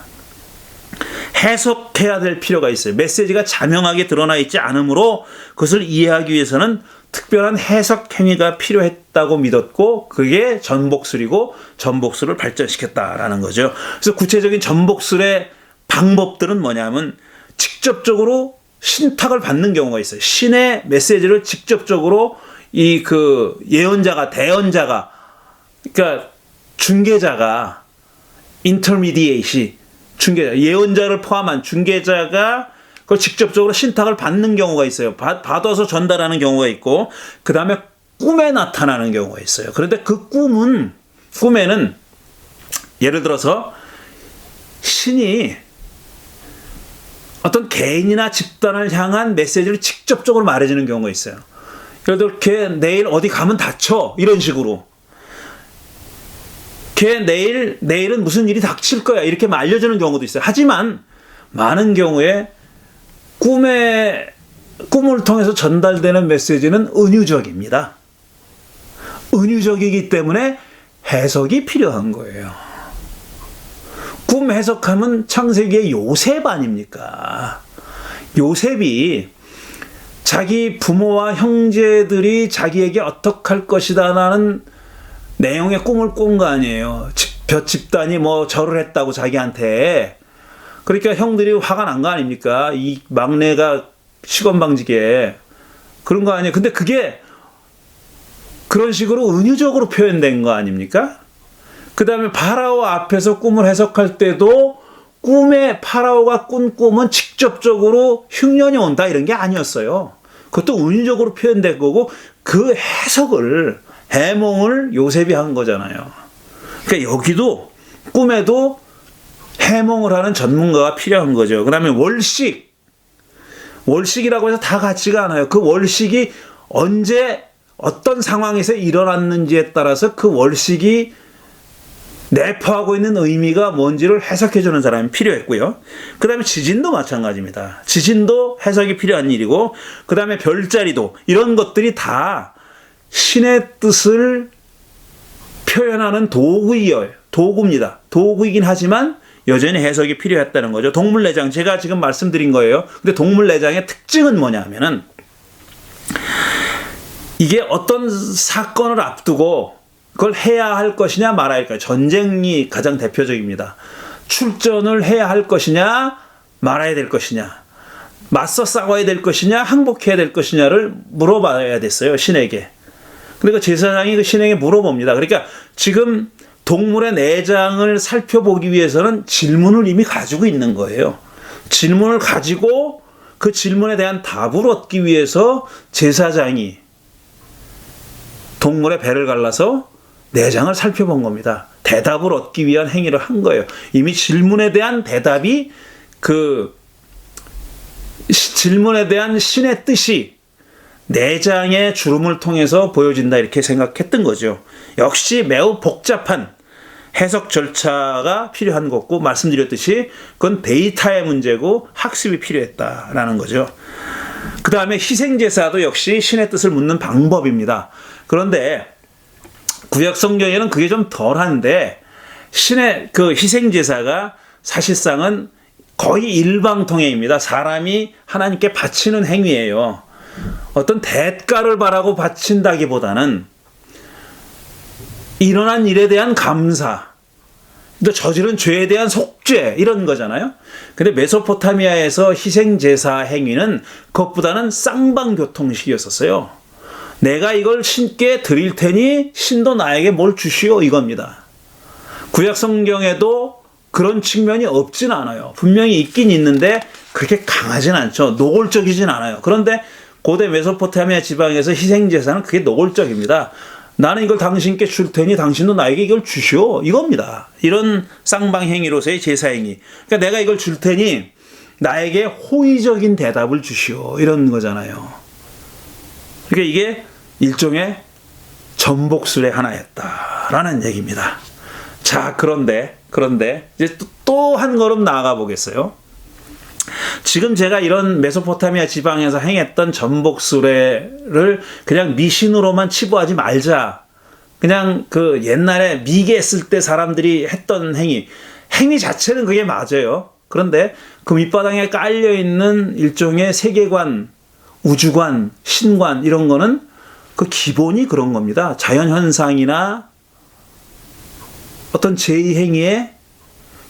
해석해야 될 필요가 있어요. 메시지가 자명하게 드러나 있지 않으므로 그것을 이해하기 위해서는 특별한 해석 행위가 필요했다고 믿었고 그게 전복술이고 전복술을 발전시켰다라는 거죠. 그래서 구체적인 전복술의 방법들은 뭐냐면 직접적으로 신탁을 받는 경우가 있어요. 신의 메시지를 직접적으로 예언자가 대언자가 그러니까 중개자가 예언자를 포함한 중개자가 그걸 직접적으로 신탁을 받는 경우가 있어요. 받아서 전달하는 경우가 있고 그 다음에 꿈에 나타나는 경우가 있어요. 그런데 그 꿈에는 예를 들어서 신이 어떤 개인이나 집단을 향한 메시지를 직접적으로 말해주는 경우가 있어요. 예를 들어 걔 내일 어디 가면 다쳐 이런 식으로 걔 내일은 무슨 일이 닥칠 거야 이렇게 알려주는 경우도 있어요. 하지만 많은 경우에 꿈을 통해서 전달되는 메시지는 은유적입니다. 은유적이기 때문에 해석이 필요한 거예요. 꿈 해석하면 창세기의 요셉 아닙니까? 요셉이 자기 부모와 형제들이 자기에게 어떻게 할 것이다 라는 내용의 꿈을 꾼 거 아니에요. 몇 집단이 절을 했다고 자기한테. 그러니까 형들이 화가 난 거 아닙니까? 이 막내가 시건방지게. 그런 거 아니에요. 근데 그게 그런 식으로 은유적으로 표현된 거 아닙니까? 그 다음에 파라오 앞에서 꿈을 해석할 때도 꿈에 파라오가 꾼 꿈은 직접적으로 흉년이 온다 이런 게 아니었어요. 그것도 은유적으로 표현된 거고 그 해몽을 요셉이 한 거잖아요. 그러니까 여기도 꿈에도 해몽을 하는 전문가가 필요한 거죠. 그 다음에 월식이라고 해서 다 같지가 않아요. 그 월식이 언제 어떤 상황에서 일어났는지에 따라서 그 월식이 내포하고 있는 의미가 뭔지를 해석해주는 사람이 필요했고요. 그 다음에 지진도 마찬가지입니다. 지진도 해석이 필요한 일이고 그 다음에 별자리도 이런 것들이 다 신의 뜻을 표현하는 도구입니다. 도구이긴 하지만 여전히 해석이 필요했다는 거죠. 동물내장 제가 지금 말씀드린 거예요. 근데 동물내장의 특징은 뭐냐면은 이게 어떤 사건을 앞두고 그걸 해야 할 것이냐 말아야 할 것이냐. 전쟁이 가장 대표적입니다. 출전을 해야 할 것이냐 말아야 될 것이냐. 맞서 싸워야 될 것이냐 항복해야 될 것이냐를 물어봐야 됐어요. 신에게. 그러니까 제사장이 그 신에게 물어봅니다. 그러니까 지금 동물의 내장을 살펴보기 위해서는 질문을 이미 가지고 있는 거예요. 질문을 가지고 그 질문에 대한 답을 얻기 위해서 제사장이 동물의 배를 갈라서 내장을 살펴본 겁니다. 대답을 얻기 위한 행위를 한 거예요. 이미 질문에 대한 대답이 그 질문에 대한 신의 뜻이 내장의 주름을 통해서 보여진다 이렇게 생각했던 거죠. 역시 매우 복잡한 해석 절차가 필요한 거고 말씀드렸듯이 그건 데이터의 문제고 학습이 필요했다라는 거죠. 그 다음에 희생제사도 역시 신의 뜻을 묻는 방법입니다. 그런데 구약 성경에는 그게 좀 덜한데 신의 그 희생제사가 사실상은 거의 일방통행입니다. 사람이 하나님께 바치는 행위예요. 어떤 대가를 바라고 바친다기보다는 일어난 일에 대한 감사, 또 저지른 죄에 대한 속죄 이런 거잖아요. 근데 메소포타미아에서 희생제사 행위는 그것보다는 쌍방교통식이었었어요. 내가 이걸 신께 드릴 테니 신도 나에게 뭘 주시오 이겁니다. 구약 성경에도 그런 측면이 없진 않아요. 분명히 있긴 있는데 그렇게 강하진 않죠. 노골적이진 않아요. 그런데 고대 메소포타미아 지방에서 희생제사는 그게 노골적입니다. 나는 이걸 당신께 줄 테니 당신도 나에게 이걸 주시오 이겁니다. 이런 쌍방행위로서의 제사행위. 그러니까 내가 이걸 줄 테니 나에게 호의적인 대답을 주시오 이런 거잖아요. 그러니까 이게 일종의 전복술의 하나였다라는 얘기입니다. 자, 그런데 이제 또 한 걸음 나아가 보겠어요. 지금 제가 이런 메소포타미아 지방에서 행했던 전복술회를 그냥 미신으로만 치부하지 말자. 그냥 그 옛날에 미개 쓸 때 사람들이 했던 행위 자체는 그게 맞아요. 그런데 그 밑바닥에 깔려있는 일종의 세계관, 우주관, 신관 이런 거는 그 기본이 그런 겁니다. 자연현상이나 어떤 제2행위에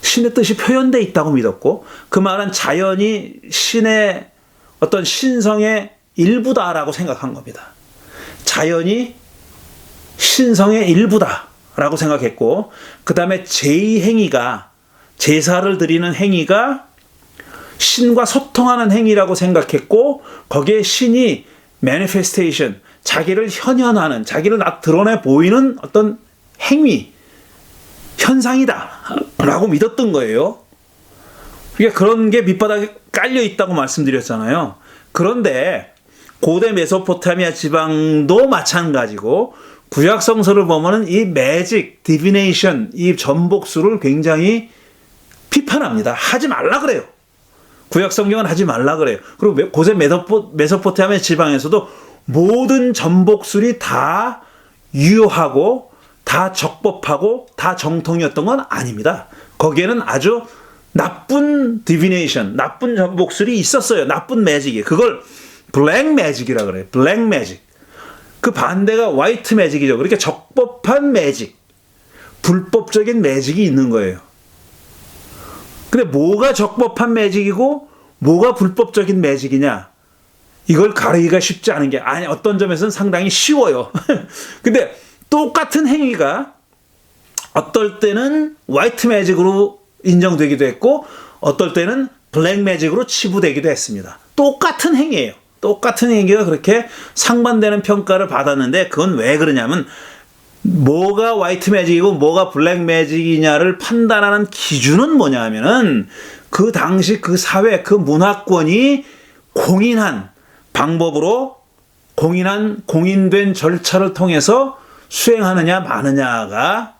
신의 뜻이 표현되어 있다고 믿었고 그 말은 자연이 신의 어떤 신성의 일부다라고 생각한 겁니다. 자연이 신성의 일부다라고 생각했고 그 다음에 제2행위가 제사를 드리는 행위가 신과 소통하는 행위라고 생각했고 거기에 신이 manifestation, 자기를 현현하는, 자기를 드러내 보이는 어떤 행위, 현상이다 라고 믿었던 거예요. 그러니까 그런 게 밑바닥에 깔려 있다고 말씀드렸잖아요. 그런데 고대 메소포타미아 지방도 마찬가지고 구약 성서를 보면은 이 매직, 디비네이션, 이 전복술을 굉장히 비판합니다. 하지 말라 그래요. 구약 성경은 하지 말라 그래요. 그리고 고대 메소포타미아 지방에서도 모든 전복술이 다 유효하고 다 적법하고 다 정통이었던 건 아닙니다. 거기에는 아주 나쁜 디비네이션, 나쁜 전복술이 있었어요. 나쁜 매직이. 그걸 블랙 매직이라 그래요. 블랙 매직. 그 반대가 화이트 매직이죠. 그러니까 적법한 매직, 불법적인 매직이 있는 거예요. 근데 뭐가 적법한 매직이고 뭐가 불법적인 매직이냐? 이걸 가르기가 쉽지 않은 게 아니 어떤 점에서는 상당히 쉬워요. 근데 똑같은 행위가 어떨 때는 화이트 매직으로 인정되기도 했고 어떨 때는 블랙 매직으로 치부되기도 했습니다. 똑같은 행위예요. 똑같은 행위가 그렇게 상반되는 평가를 받았는데 그건 왜 그러냐면 뭐가 화이트 매직이고 뭐가 블랙 매직이냐를 판단하는 기준은 뭐냐 하면은 그 당시 그 사회 그 문화권이 공인한 방법으로 공인된 절차를 통해서 수행하느냐 마느냐가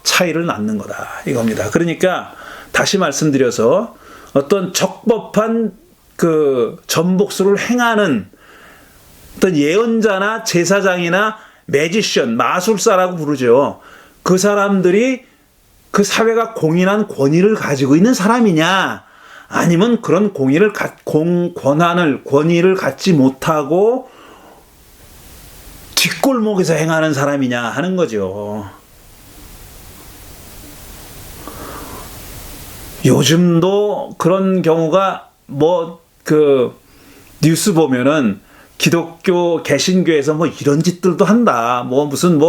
차이를 낳는 거다 이겁니다. 그러니까 다시 말씀드려서 어떤 적법한 그 전복술을 행하는 어떤 예언자나 제사장이나 매지션, 마술사라고 부르죠. 그 사람들이 그 사회가 공인한 권위를 가지고 있는 사람이냐 아니면 그런 권위를 갖지 못하고 뒷골목에서 행하는 사람이냐 하는 거죠. 요즘도 그런 경우가 뉴스 보면은 기독교 개신교에서 이런 짓들도 한다.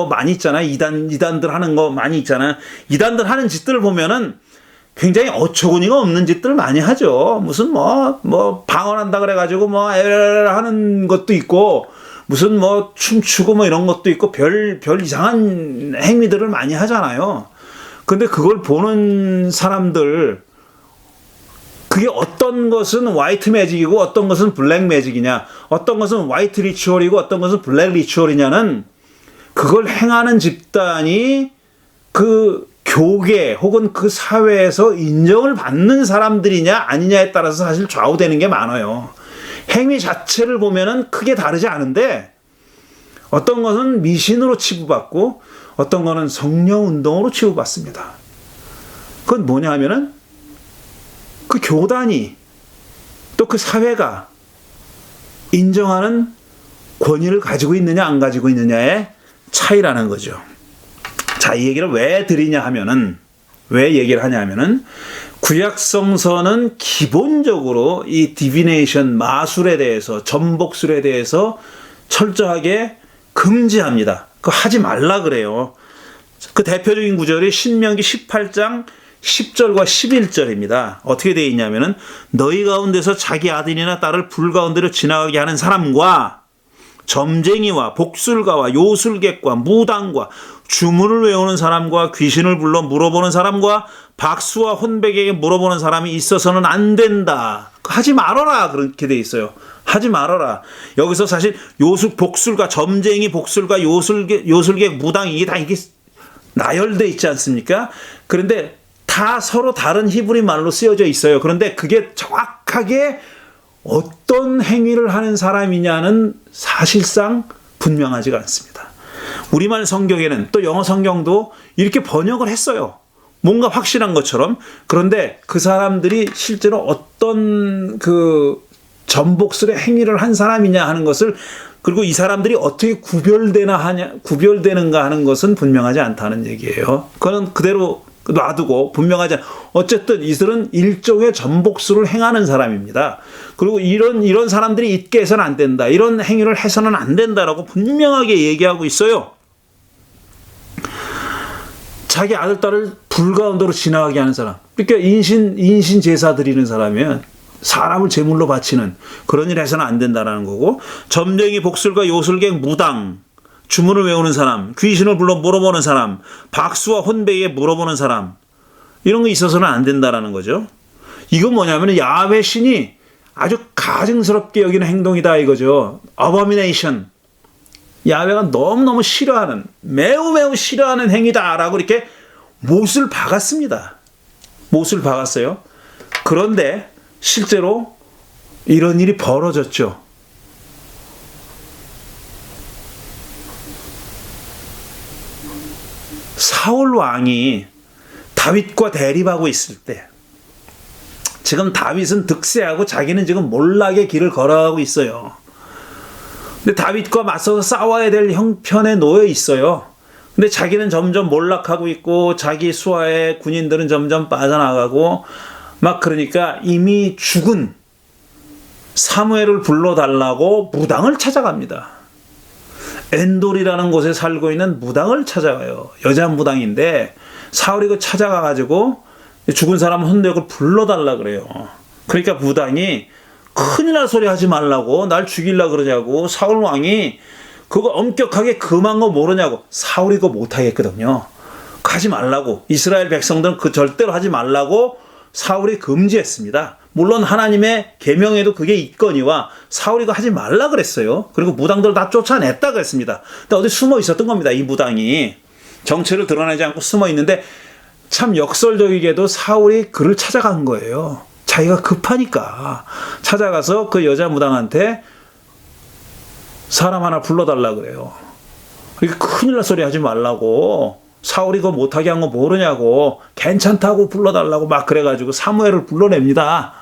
많이 있잖아. 이단들 하는 거 많이 있잖아. 이단들 하는 짓들을 보면은 굉장히 어처구니가 없는 짓들 많이 하죠. 무슨 방언한다 그래가지고 하는 것도 있고, 무슨 춤추고 이런 것도 있고, 별 이상한 행위들을 많이 하잖아요. 근데 그걸 보는 사람들, 그게 어떤 것은 화이트 매직이고 어떤 것은 블랙 매직이냐, 어떤 것은 화이트 리추얼이고 어떤 것은 블랙 리추얼이냐는 그걸 행하는 집단이 그 교계 혹은 그 사회에서 인정을 받는 사람들이냐 아니냐에 따라서 사실 좌우되는 게 많아요. 행위 자체를 보면은 크게 다르지 않은데 어떤 것은 미신으로 치부받고 어떤 것은 성령 운동으로 치부받습니다. 그건 뭐냐 하면은 그 교단이 또 그 사회가 인정하는 권위를 가지고 있느냐 안 가지고 있느냐의 차이라는 거죠. 자, 이 얘기를 왜 드리냐 하면은, 왜 얘기를 하냐 하면은, 구약성서는 기본적으로 이 디비네이션, 마술에 대해서, 전복술에 대해서 철저하게 금지합니다. 그거 하지 말라 그래요. 그 대표적인 구절이 신명기 18장 10절과 11절입니다. 어떻게 되어 있냐면은, 너희 가운데서 자기 아들이나 딸을 불 가운데로 지나가게 하는 사람과 점쟁이와 복술가와 요술객과 무당과 주문을 외우는 사람과 귀신을 불러 물어보는 사람과 박수와 혼백에게 물어보는 사람이 있어서는 안 된다. 하지 말아라. 그렇게 돼 있어요. 하지 말아라. 여기서 사실 복술가, 점쟁이, 복술가, 요술객, 무당 이게 다 이게 나열돼 있지 않습니까? 그런데 다 서로 다른 히브리 말로 쓰여져 있어요. 그런데 그게 정확하게 어떤 행위를 하는 사람이냐는 사실상 분명하지가 않습니다. 우리말 성경에는 또 영어 성경도 이렇게 번역을 했어요. 뭔가 확실한 것처럼. 그런데 그 사람들이 실제로 어떤 그 전복술의 행위를 한 사람이냐 하는 것을, 그리고 이 사람들이 어떻게 구별되는가 하는 것은 분명하지 않다는 얘기예요. 그건 그대로 놔두고 분명하지 않아. 어쨌든 이들은 일종의 전복술을 행하는 사람입니다. 그리고 이런 사람들이 있게 해서는 안 된다. 이런 행위를 해서는 안 된다라고 분명하게 얘기하고 있어요. 자기 아들, 딸을 불 가운데로 지나가게 하는 사람. 그러니까 인신 제사 드리는 사람이면 사람을 제물로 바치는 그런 일을 해서는 안 된다라는 거고, 점쟁이, 복술가, 요술객, 무당, 주문을 외우는 사람, 귀신을 불러 물어보는 사람, 박수와 혼백에 물어보는 사람, 이런 거 있어서는 안 된다라는 거죠. 이건 뭐냐면 야훼 신이 아주 가증스럽게 여기는 행동이다 이거죠. abomination. 야훼가 너무너무 싫어하는, 매우 싫어하는 행위다라고 이렇게 못을 박았습니다. 못을 박았어요. 그런데 실제로 이런 일이 벌어졌죠. 사울 왕이 다윗과 대립하고 있을 때, 지금 다윗은 득세하고 자기는 지금 몰락의 길을 걸어가고 있어요. 근데 다윗과 맞서서 싸워야 될 형편에 놓여 있어요. 근데 자기는 점점 몰락하고 있고 자기 수하의 군인들은 점점 빠져나가고 그러니까 이미 죽은 사무엘을 불러달라고 무당을 찾아갑니다. 엔돌이라는 곳에 살고 있는 무당을 찾아가요. 여자 무당인데 사울이 그 찾아가가지고 죽은 사람 혼백을 불러달라 그래요. 그러니까 무당이 큰일 날 소리 하지 말라고, 날 죽이려고 그러냐고. 사울 왕이 그거 엄격하게 금한 거 모르냐고. 사울이 그거 못하겠거든요. 하지 말라고. 이스라엘 백성들은 그 절대로 하지 말라고 사울이 금지했습니다. 물론 하나님의 계명에도 그게 있거니와 사울이 그거 하지 말라 그랬어요. 그리고 무당들 다 쫓아냈다 그랬습니다. 근데 어디 숨어 있었던 겁니다. 이 무당이 정체를 드러내지 않고 숨어 있는데, 참 역설적이게도 사울이 그를 찾아간 거예요. 자기가 급하니까 찾아가서 그 여자 무당한테 사람 하나 불러달라 그래요. 그러니까 큰일 날 소리 하지 말라고, 사울이 그거 못하게 한 거 모르냐고, 괜찮다고 불러달라고 그래가지고 사무엘을 불러냅니다.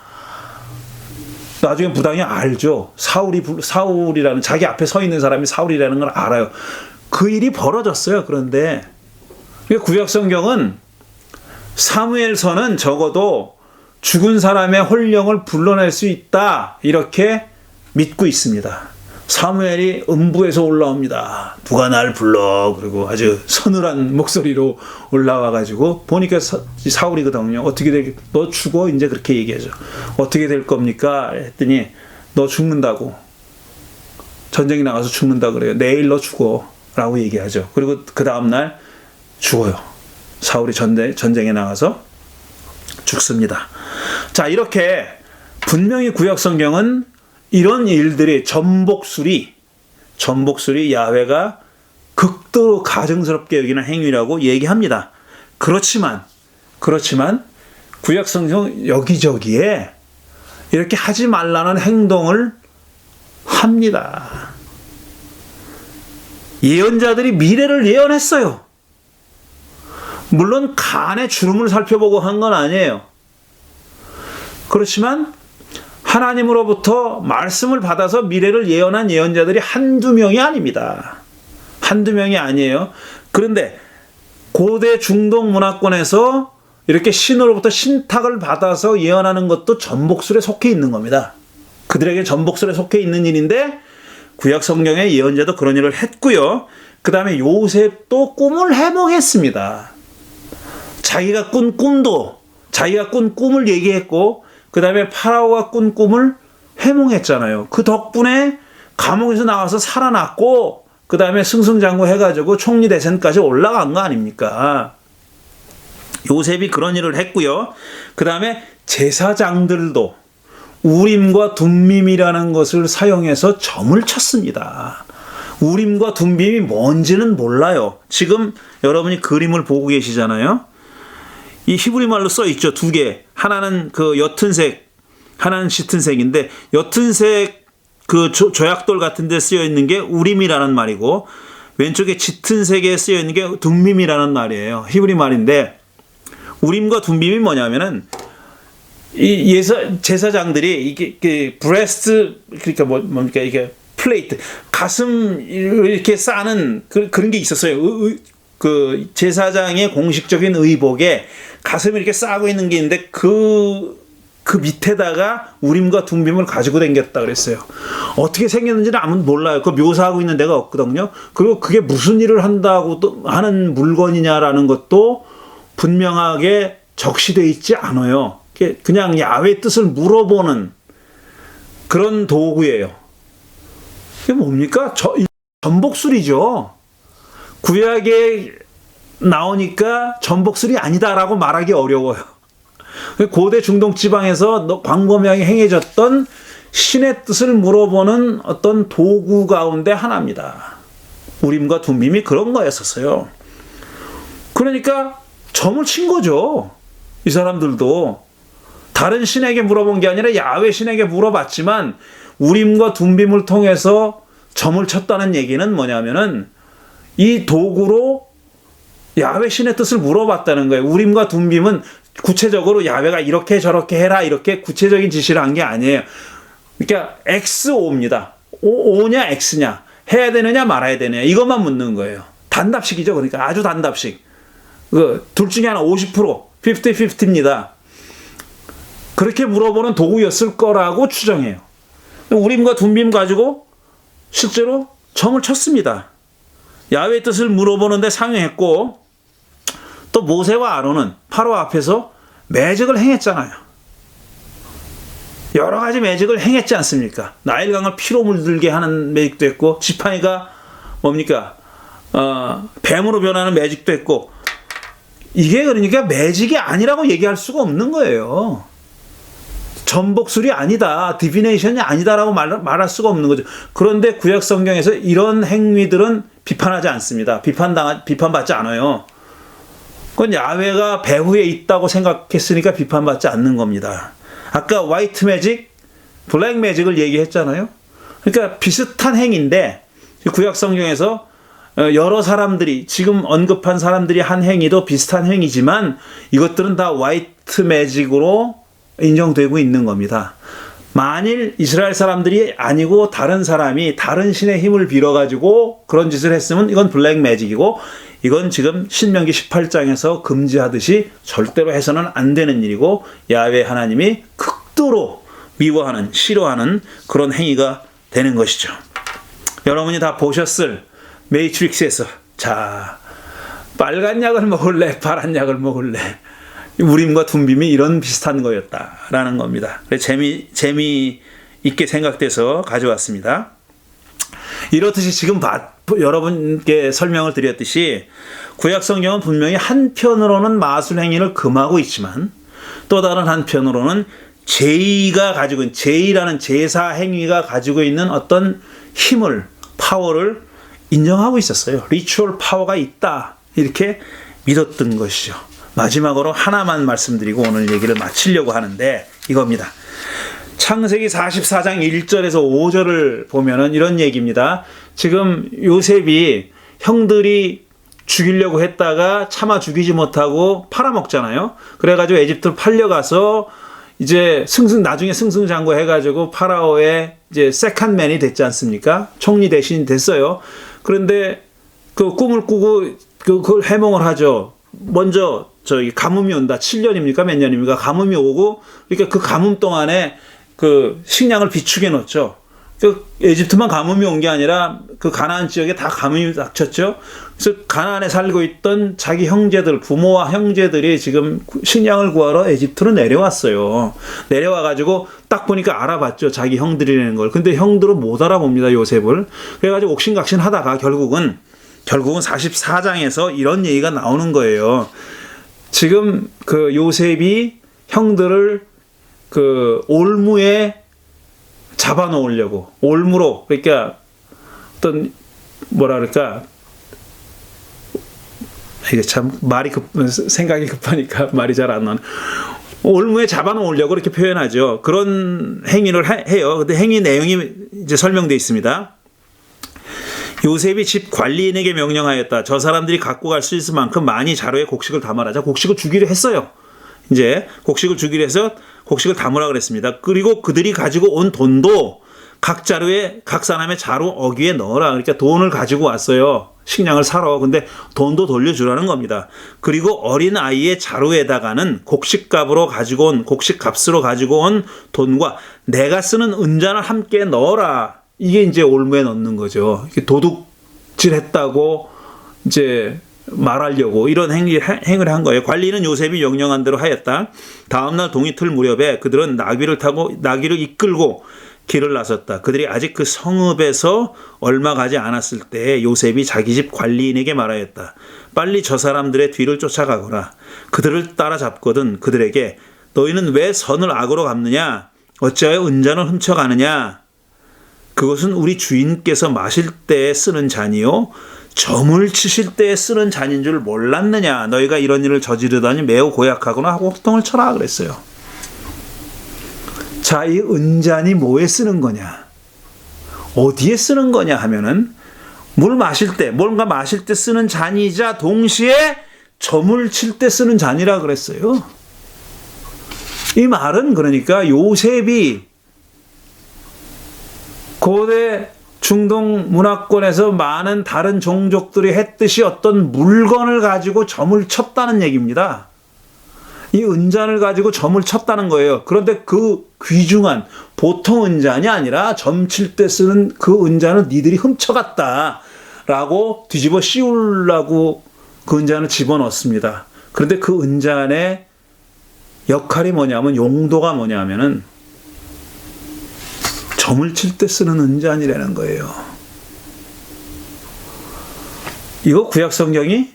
나중에 무당이 알죠. 사울이라는, 자기 앞에 서 있는 사람이 사울이라는 걸 알아요. 그 일이 벌어졌어요. 그런데 구약성경은 사무엘서는 적어도 죽은 사람의 혼령을 불러낼 수 있다 이렇게 믿고 있습니다. 사무엘이 음부에서 올라옵니다. 누가 날 불러? 그리고 아주 서늘한 목소리로 올라와가지고 보니까 사울이거든요. 너 죽어? 이제 그렇게 얘기하죠. 어떻게 될 겁니까? 했더니 너 죽는다고. 전쟁에 나가서 죽는다 그래요. 내일 너 죽어. 라고 얘기하죠. 그리고 그 다음날 죽어요. 사울이 전쟁에 나가서 죽습니다. 자, 이렇게 분명히 구약 성경은 이런 일들이 전복술이 야훼가 극도로 가증스럽게 여기는 행위라고 얘기합니다. 그렇지만 구약 성경 여기저기에 이렇게 하지 말라는 행동을 합니다. 예언자들이 미래를 예언했어요. 물론 간의 주름을 살펴보고 한 건 아니에요. 그렇지만 하나님으로부터 말씀을 받아서 미래를 예언한 예언자들이 한두 명이 아닙니다. 한두 명이 아니에요. 그런데 고대 중동 문화권에서 이렇게 신으로부터 신탁을 받아서 예언하는 것도 전복술에 속해 있는 겁니다. 그들에게 전복술에 속해 있는 일인데 구약 성경의 예언자도 그런 일을 했고요. 그 다음에 요셉도 꿈을 해몽했습니다. 자기가 꾼 꿈을 얘기했고 그 다음에 파라오가 꾼 꿈을 해몽했잖아요. 그 덕분에 감옥에서 나와서 살아났고 그 다음에 승승장구해가지고 총리 대선까지 올라간 거 아닙니까? 요셉이 그런 일을 했고요. 그 다음에 제사장들도 우림과 둠밈이라는 것을 사용해서 점을 쳤습니다. 우림과 둠밈이 뭔지는 몰라요. 지금 여러분이 그림을 보고 계시잖아요. 이 히브리 말로 써 있죠. 두 개. 하나는 그 옅은 색, 하나는 짙은 색인데 옅은 색 그 조약돌 같은 데 쓰여 있는 게 우림이라는 말이고 왼쪽에 짙은 색에 쓰여 있는 게 둠밈이라는 말이에요. 히브리 말인데 우림과 둠밈이 뭐냐면은 이 제사장들이 이게 브레스트 그러니까 뭡니까 이게 플레이트 가슴 이렇게 싸는 그런 게 있었어요. 그 제사장의 공식적인 의복에 가슴이 이렇게 싸고 있는 게 있는데 그 밑에다가 우림과 둠밈을 가지고 다녔다 그랬어요. 어떻게 생겼는지는 아무도 몰라요. 그거 묘사하고 있는 데가 없거든요. 그리고 그게 무슨 일을 한다고 또 하는 물건이냐라는 것도 분명하게 적시되어 있지 않아요. 그냥 야훼의 뜻을 물어보는 그런 도구예요. 이게 뭡니까? 전복술이죠. 구약에 나오니까 전복술이 아니다라고 말하기 어려워요. 고대 중동 지방에서 광범위하게 행해졌던 신의 뜻을 물어보는 어떤 도구 가운데 하나입니다. 우림과 둠밈이 그런 거였었어요. 그러니까 점을 친 거죠. 이 사람들도 다른 신에게 물어본 게 아니라 야훼 신에게 물어봤지만 우림과 둠밈을 통해서 점을 쳤다는 얘기는 뭐냐면은 이 도구로 야훼 신의 뜻을 물어봤다는 거예요. 우림과 둠밈은 구체적으로 야훼가 이렇게 저렇게 해라 이렇게 구체적인 지시를 한 게 아니에요. 그러니까 XO입니다. O냐 X냐 해야 되느냐 말아야 되느냐 이것만 묻는 거예요. 단답식이죠. 그러니까 아주 단답식. 둘 중에 하나 50% 50-50입니다. 그렇게 물어보는 도구였을 거라고 추정해요. 우림과 둠밈 가지고 실제로 점을 쳤습니다. 야훼의 뜻을 물어보는데 상응했고 또 모세와 아론은 파로 앞에서 매직을 행했잖아요. 여러 가지 매직을 행했지 않습니까? 나일강을 피로 물들게 하는 매직도 했고 지팡이가 뭡니까? 뱀으로 변하는 매직도 했고 이게 그러니까 매직이 아니라고 얘기할 수가 없는 거예요. 전복술이 아니다, 디비네이션이 아니다라고 말할 수가 없는 거죠. 그런데 구약 성경에서 이런 행위들은 비판하지 않습니다. 비판받지 않아요. 그건 야훼가 배후에 있다고 생각했으니까 비판받지 않는 겁니다. 아까 화이트 매직, 블랙 매직을 얘기했잖아요. 그러니까 비슷한 행위인데 구약 성경에서 여러 사람들이 지금 언급한 사람들이 한 행위도 비슷한 행위지만 이것들은 다 화이트 매직으로 인정되고 있는 겁니다. 만일 이스라엘 사람들이 아니고 다른 사람이 다른 신의 힘을 빌어가지고 그런 짓을 했으면 이건 블랙 매직이고 이건 지금 신명기 18장에서 금지하듯이 절대로 해서는 안 되는 일이고 야훼 하나님이 극도로 미워하는 싫어하는 그런 행위가 되는 것이죠. 여러분이 다 보셨을 매트릭스에서 자, 빨간 약을 먹을래, 파란 약을 먹을래. 우림과 둠빔이 이런 비슷한 거였다라는 겁니다. 재미있게 생각돼서 가져왔습니다. 이렇듯이 지금 여러분께 설명을 드렸듯이 구약성경은 분명히 한편으로는 마술 행위를 금하고 있지만 또 다른 한편으로는 제의라는 제사 행위가 가지고 있는 어떤 힘을, 파워를 인정하고 있었어요. 리추얼 파워가 있다. 이렇게 믿었던 것이죠. 마지막으로 하나만 말씀드리고 오늘 얘기를 마치려고 하는데 이겁니다. 창세기 44장 1절에서 5절을 보면은 이런 얘기입니다. 지금 요셉이 형들이 죽이려고 했다가 차마 죽이지 못하고 팔아먹잖아요. 그래가지고 에집트로 팔려가서 이제 나중에 승승장구 해가지고 파라오의 이제 세컨맨이 됐지 않습니까? 총리 대신이 됐어요. 그런데 그 꿈을 꾸고 그걸 해몽을 하죠. 먼저 가뭄이 온다. 7년입니까? 몇 년입니까? 가뭄이 오고 그러니까 그 가뭄 동안에 그 식량을 비축해 놓죠. 그 에집트만 가뭄이 온 게 아니라 그 가나안 지역에 다 가뭄이 닥쳤죠. 그래서 가나안에 살고 있던 자기 형제들, 부모와 형제들이 지금 식량을 구하러 에집트로 내려왔어요. 내려와가지고 딱 보니까 알아봤죠. 자기 형들이라는 걸. 근데 형들은 못 알아봅니다. 요셉을. 그래가지고 옥신각신 하다가 결국은 44장에서 이런 얘기가 나오는 거예요. 지금 그 요셉이 형들을 그 올무에 잡아놓으려고 올무로 그러니까 어떤 뭐라 그럴까 이게 참 생각이 급하니까 말이 잘 안 나오네. 올무에 잡아놓으려고 이렇게 표현하죠. 그런 행위를 해요. 근데 행위 내용이 이제 설명되어 있습니다. 요셉이 집 관리인에게 명령하였다. 저 사람들이 갖고 갈 수 있을 만큼 많이 자루에 곡식을 담아라. 자, 곡식을 주기로 했어요. 이제 곡식을 주기로 해서 곡식을 담으라 그랬습니다. 그리고 그들이 가지고 온 돈도 각 자루에 각 사람의 자루 어귀에 넣어라. 그러니까 돈을 가지고 왔어요. 식량을 사러. 근데 돈도 돌려주라는 겁니다. 그리고 어린 아이의 자루에다가는 곡식값으로 가지고 온 돈과 내가 쓰는 은잔을 함께 넣어라. 이게 이제 올무에 넣는 거죠. 이렇게 도둑질했다고 이제 말하려고 이런 행위를 한 거예요. 관리는 요셉이 명령한 대로 하였다. 다음날 동이틀 무렵에 그들은 나귀를 이끌고 길을 나섰다. 그들이 아직 그 성읍에서 얼마 가지 않았을 때 요셉이 자기 집 관리인에게 말하였다. 빨리 저 사람들의 뒤를 쫓아가거라. 그들을 따라잡거든 그들에게 너희는 왜 선을 악으로 갚느냐? 어찌하여 은잔을 훔쳐가느냐? 그것은 우리 주인께서 마실 때에 쓰는 잔이요 점을 치실 때에 쓰는 잔인 줄 몰랐느냐. 너희가 이런 일을 저지르다니 매우 고약하구나 하고 호통을 쳐라 그랬어요. 자, 이 은잔이 뭐에 쓰는 거냐, 어디에 쓰는 거냐 하면은 뭔가 마실 때 쓰는 잔이자 동시에 점을 칠 때 쓰는 잔이라 그랬어요. 이 말은 그러니까 요셉이 고대 중동 문화권에서 많은 다른 종족들이 했듯이 어떤 물건을 가지고 점을 쳤다는 얘기입니다. 이 은잔을 가지고 점을 쳤다는 거예요. 그런데 그 귀중한 보통 은잔이 아니라 점 칠 때 쓰는 그 은잔을 니들이 훔쳐갔다라고 뒤집어 씌우려고 그 은잔을 집어넣습니다. 그런데 그 은잔의 역할이 뭐냐면, 용도가 뭐냐면은 점을 칠 때 쓰는 은잔이라는 거예요. 이거 구약 성경이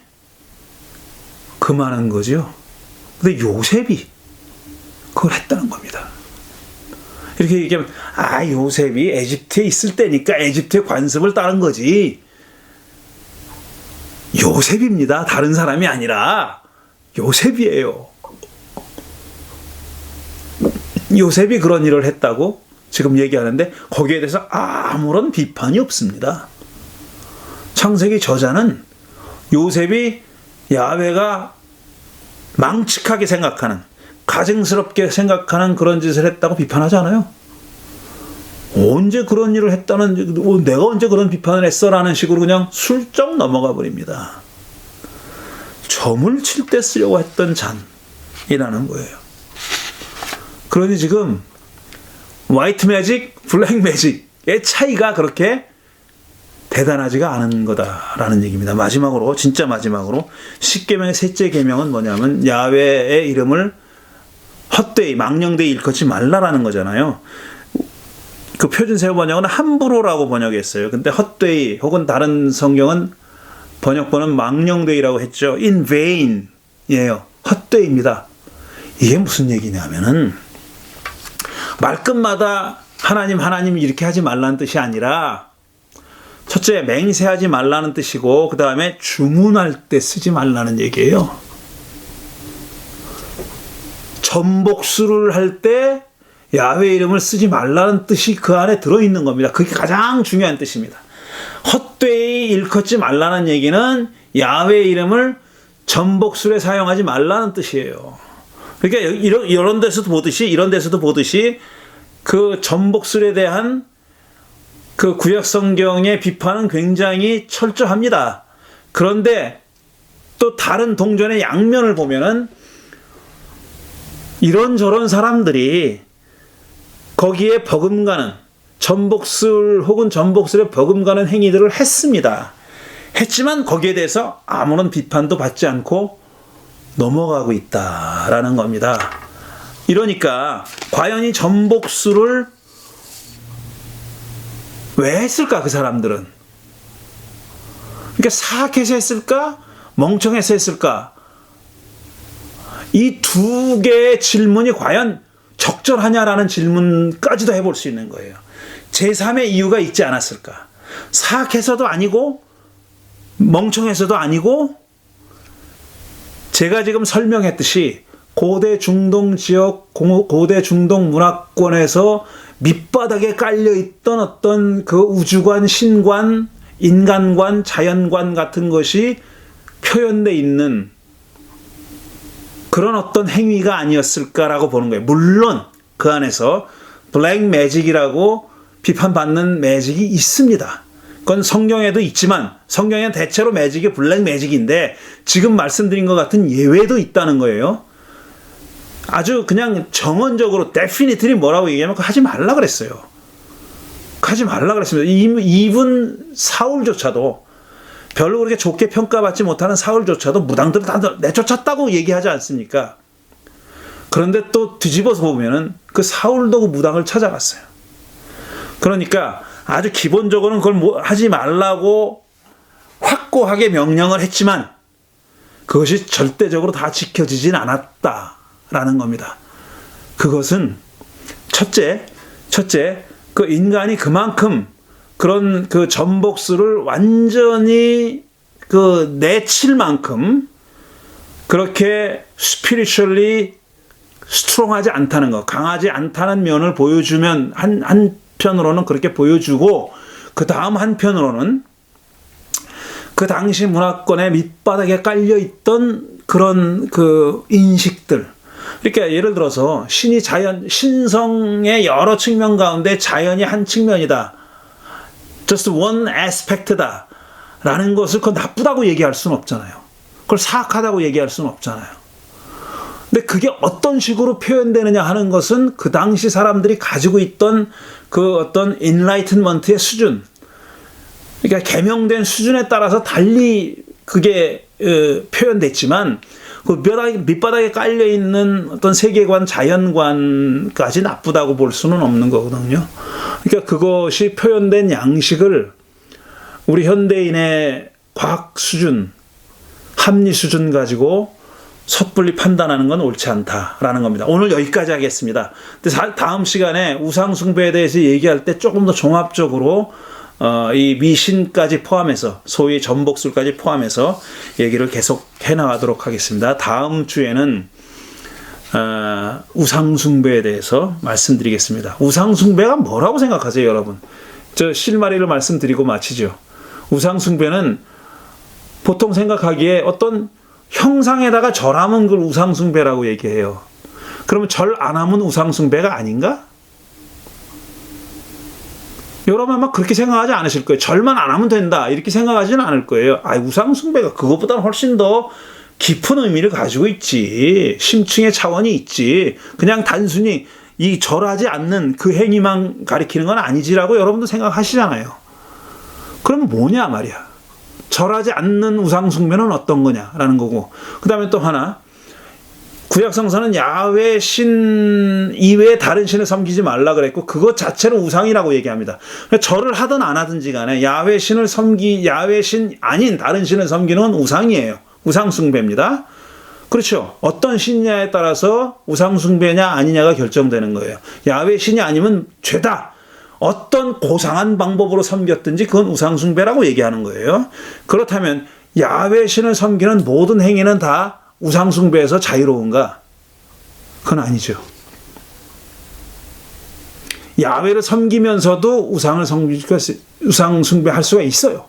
금하는 거죠. 근데 요셉이 그걸 했다는 겁니다. 이렇게 얘기하면 요셉이 에집트에 있을 때니까 에집트의 관습을 따른 거지. 요셉입니다. 다른 사람이 아니라 요셉이에요. 요셉이 그런 일을 했다고 지금 얘기하는데 거기에 대해서 아무런 비판이 없습니다. 창세기 저자는 요셉이 야훼가 망측하게 생각하는, 가증스럽게 생각하는 그런 짓을 했다고 비판하지 않아요. 언제 그런 일을 했다는, 내가 언제 그런 비판을 했어라는 식으로 그냥 슬쩍 넘어가 버립니다. 점을 칠 때 쓰려고 했던 잔이라는 거예요. 그러니 지금 화이트 매직, 블랙 매직의 차이가 그렇게 대단하지가 않은 거다라는 얘기입니다. 마지막으로, 진짜 마지막으로 10계명의 셋째 계명은 뭐냐면 야훼의 이름을 헛되이 망령되이 일컫지 말라라는 거잖아요. 그 표준세번 번역은 함부로라고 번역했어요. 근데 헛되이 혹은 다른 성경은 번역본은 망령되이라고 했죠. in vain이에요. 헛되이입니다. 이게 무슨 얘기냐면은 말끝마다 하나님 이렇게 하지 말라는 뜻이 아니라 첫째 맹세하지 말라는 뜻이고 그 다음에 주문할 때 쓰지 말라는 얘기예요. 전복수를 할 때 야훼 이름을 쓰지 말라는 뜻이 그 안에 들어있는 겁니다. 그게 가장 중요한 뜻입니다. 헛되이 일컫지 말라는 얘기는 야훼 이름을 전복술에 사용하지 말라는 뜻이에요. 그러니까 이런 데서도 보듯이 그 전복술에 대한 그 구약 성경의 비판은 굉장히 철저합니다. 그런데 또 다른 동전의 양면을 보면은 이런저런 사람들이 거기에 버금가는 전복술 혹은 전복술에 버금가는 행위들을 했습니다. 했지만 거기에 대해서 아무런 비판도 받지 않고 넘어가고 있다라는 겁니다. 이러니까 과연 이 전복술을 왜 했을까 그 사람들은? 그러니까 사악해서 했을까? 멍청해서 했을까? 이 두 개의 질문이 과연 적절하냐라는 질문까지도 해볼 수 있는 거예요. 제3의 이유가 있지 않았을까? 사악해서도 아니고 멍청해서도 아니고 제가 지금 설명했듯이 고대 중동 지역, 고대 중동 문화권에서 밑바닥에 깔려있던 어떤 그 우주관, 신관, 인간관, 자연관 같은 것이 표현되어 있는 그런 어떤 행위가 아니었을까라고 보는 거예요. 물론 그 안에서 블랙 매직이라고 비판받는 매직이 있습니다. 그건 성경에도 있지만 성경에는 대체로 매직이 블랙 매직인데 지금 말씀드린 것 같은 예외도 있다는 거예요. 아주 그냥 정언적으로 definitely 뭐라고 얘기하면 하지 말라 그랬어요. 하지 말라 그랬습니다. 이분 사울조차도 별로 그렇게 좋게 평가받지 못하는 사울조차도 무당들을 다 내쫓았다고 얘기하지 않습니까? 그런데 또 뒤집어서 보면은 그 사울도 그 무당을 찾아갔어요. 그러니까 아주 기본적으로는 그걸 하지 말라고 확고하게 명령을 했지만 그것이 절대적으로 다 지켜지진 않았다라는 겁니다. 그것은 첫째 그 인간이 그만큼 그런 그 전복수를 완전히 그 내칠 만큼 그렇게 스피리추얼리 스트롱하지 않다는 것, 강하지 않다는 면을 보여주면 한편으로는 그렇게 보여주고 그 다음 한편으로는 그 당시 문화권의 밑바닥에 깔려있던 그런 그 인식들. 그러니까 예를 들어서 신성의 여러 측면 가운데 자연이 한 측면이다. just one aspect다. 라는 것을 그건 나쁘다고 얘기할 수는 없잖아요. 그걸 사악하다고 얘기할 수는 없잖아요. 근데 그게 어떤 식으로 표현되느냐 하는 것은 그 당시 사람들이 가지고 있던 그 어떤 enlightenment의 수준, 그러니까 계명된 수준에 따라서 달리 그게 표현됐지만 그 밑바닥에 깔려있는 어떤 세계관, 자연관까지 나쁘다고 볼 수는 없는 거거든요. 그러니까 그것이 표현된 양식을 우리 현대인의 과학 수준, 합리 수준 가지고 섣불리 판단하는 건 옳지 않다라는 겁니다. 오늘 여기까지 하겠습니다. 근데 다음 시간에 우상숭배에 대해서 얘기할 때 조금 더 종합적으로 이 미신까지 포함해서 소위 전복술까지 포함해서 얘기를 계속 해나가도록 하겠습니다. 다음 주에는 우상숭배에 대해서 말씀드리겠습니다. 우상숭배가 뭐라고 생각하세요, 여러분? 저 실마리를 말씀드리고 마치죠. 우상숭배는 보통 생각하기에 어떤 형상에다가 절하면 그걸 우상숭배라고 얘기해요. 그러면 절 안 하면 우상숭배가 아닌가? 여러분 아마 그렇게 생각하지 않으실 거예요. 절만 안 하면 된다 이렇게 생각하지는 않을 거예요. 우상숭배가 그것보다는 훨씬 더 깊은 의미를 가지고 있지. 심층의 차원이 있지. 그냥 단순히 이 절하지 않는 그 행위만 가리키는 건 아니지라고 여러분도 생각하시잖아요. 그러면 뭐냐 말이야. 절하지 않는 우상 숭배는 어떤 거냐라는 거고. 그다음에 또 하나, 구약 성서는 야훼 신 이외에 다른 신을 섬기지 말라 그랬고 그것 자체는 우상이라고 얘기합니다. 절을 하든 안 하든지 간에 야훼 신 아닌 다른 신을 섬기는 우상이에요. 우상 숭배입니다. 그렇죠. 어떤 신냐에 따라서 우상 숭배냐 아니냐가 결정되는 거예요. 야훼 신이 아니면 죄다. 어떤 고상한 방법으로 섬겼든지 그건 우상 숭배라고 얘기하는 거예요. 그렇다면 야훼 신을 섬기는 모든 행위는 다 우상 숭배에서 자유로운가? 그건 아니죠. 야훼를 섬기면서도 우상 숭배할 수가 있어요.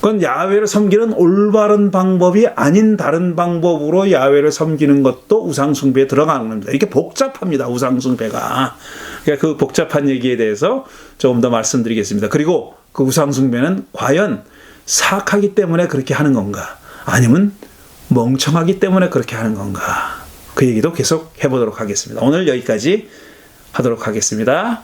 그건 야훼를 섬기는 올바른 방법이 아닌 다른 방법으로 야훼를 섬기는 것도 우상 숭배에 들어가는 겁니다. 이렇게 복잡합니다. 우상 숭배가. 그러니까 그 복잡한 얘기에 대해서 조금 더 말씀드리겠습니다. 그리고 그 우상 숭배는 과연 사악하기 때문에 그렇게 하는 건가? 아니면 멍청하기 때문에 그렇게 하는 건가? 그 얘기도 계속 해보도록 하겠습니다. 오늘 여기까지 하도록 하겠습니다.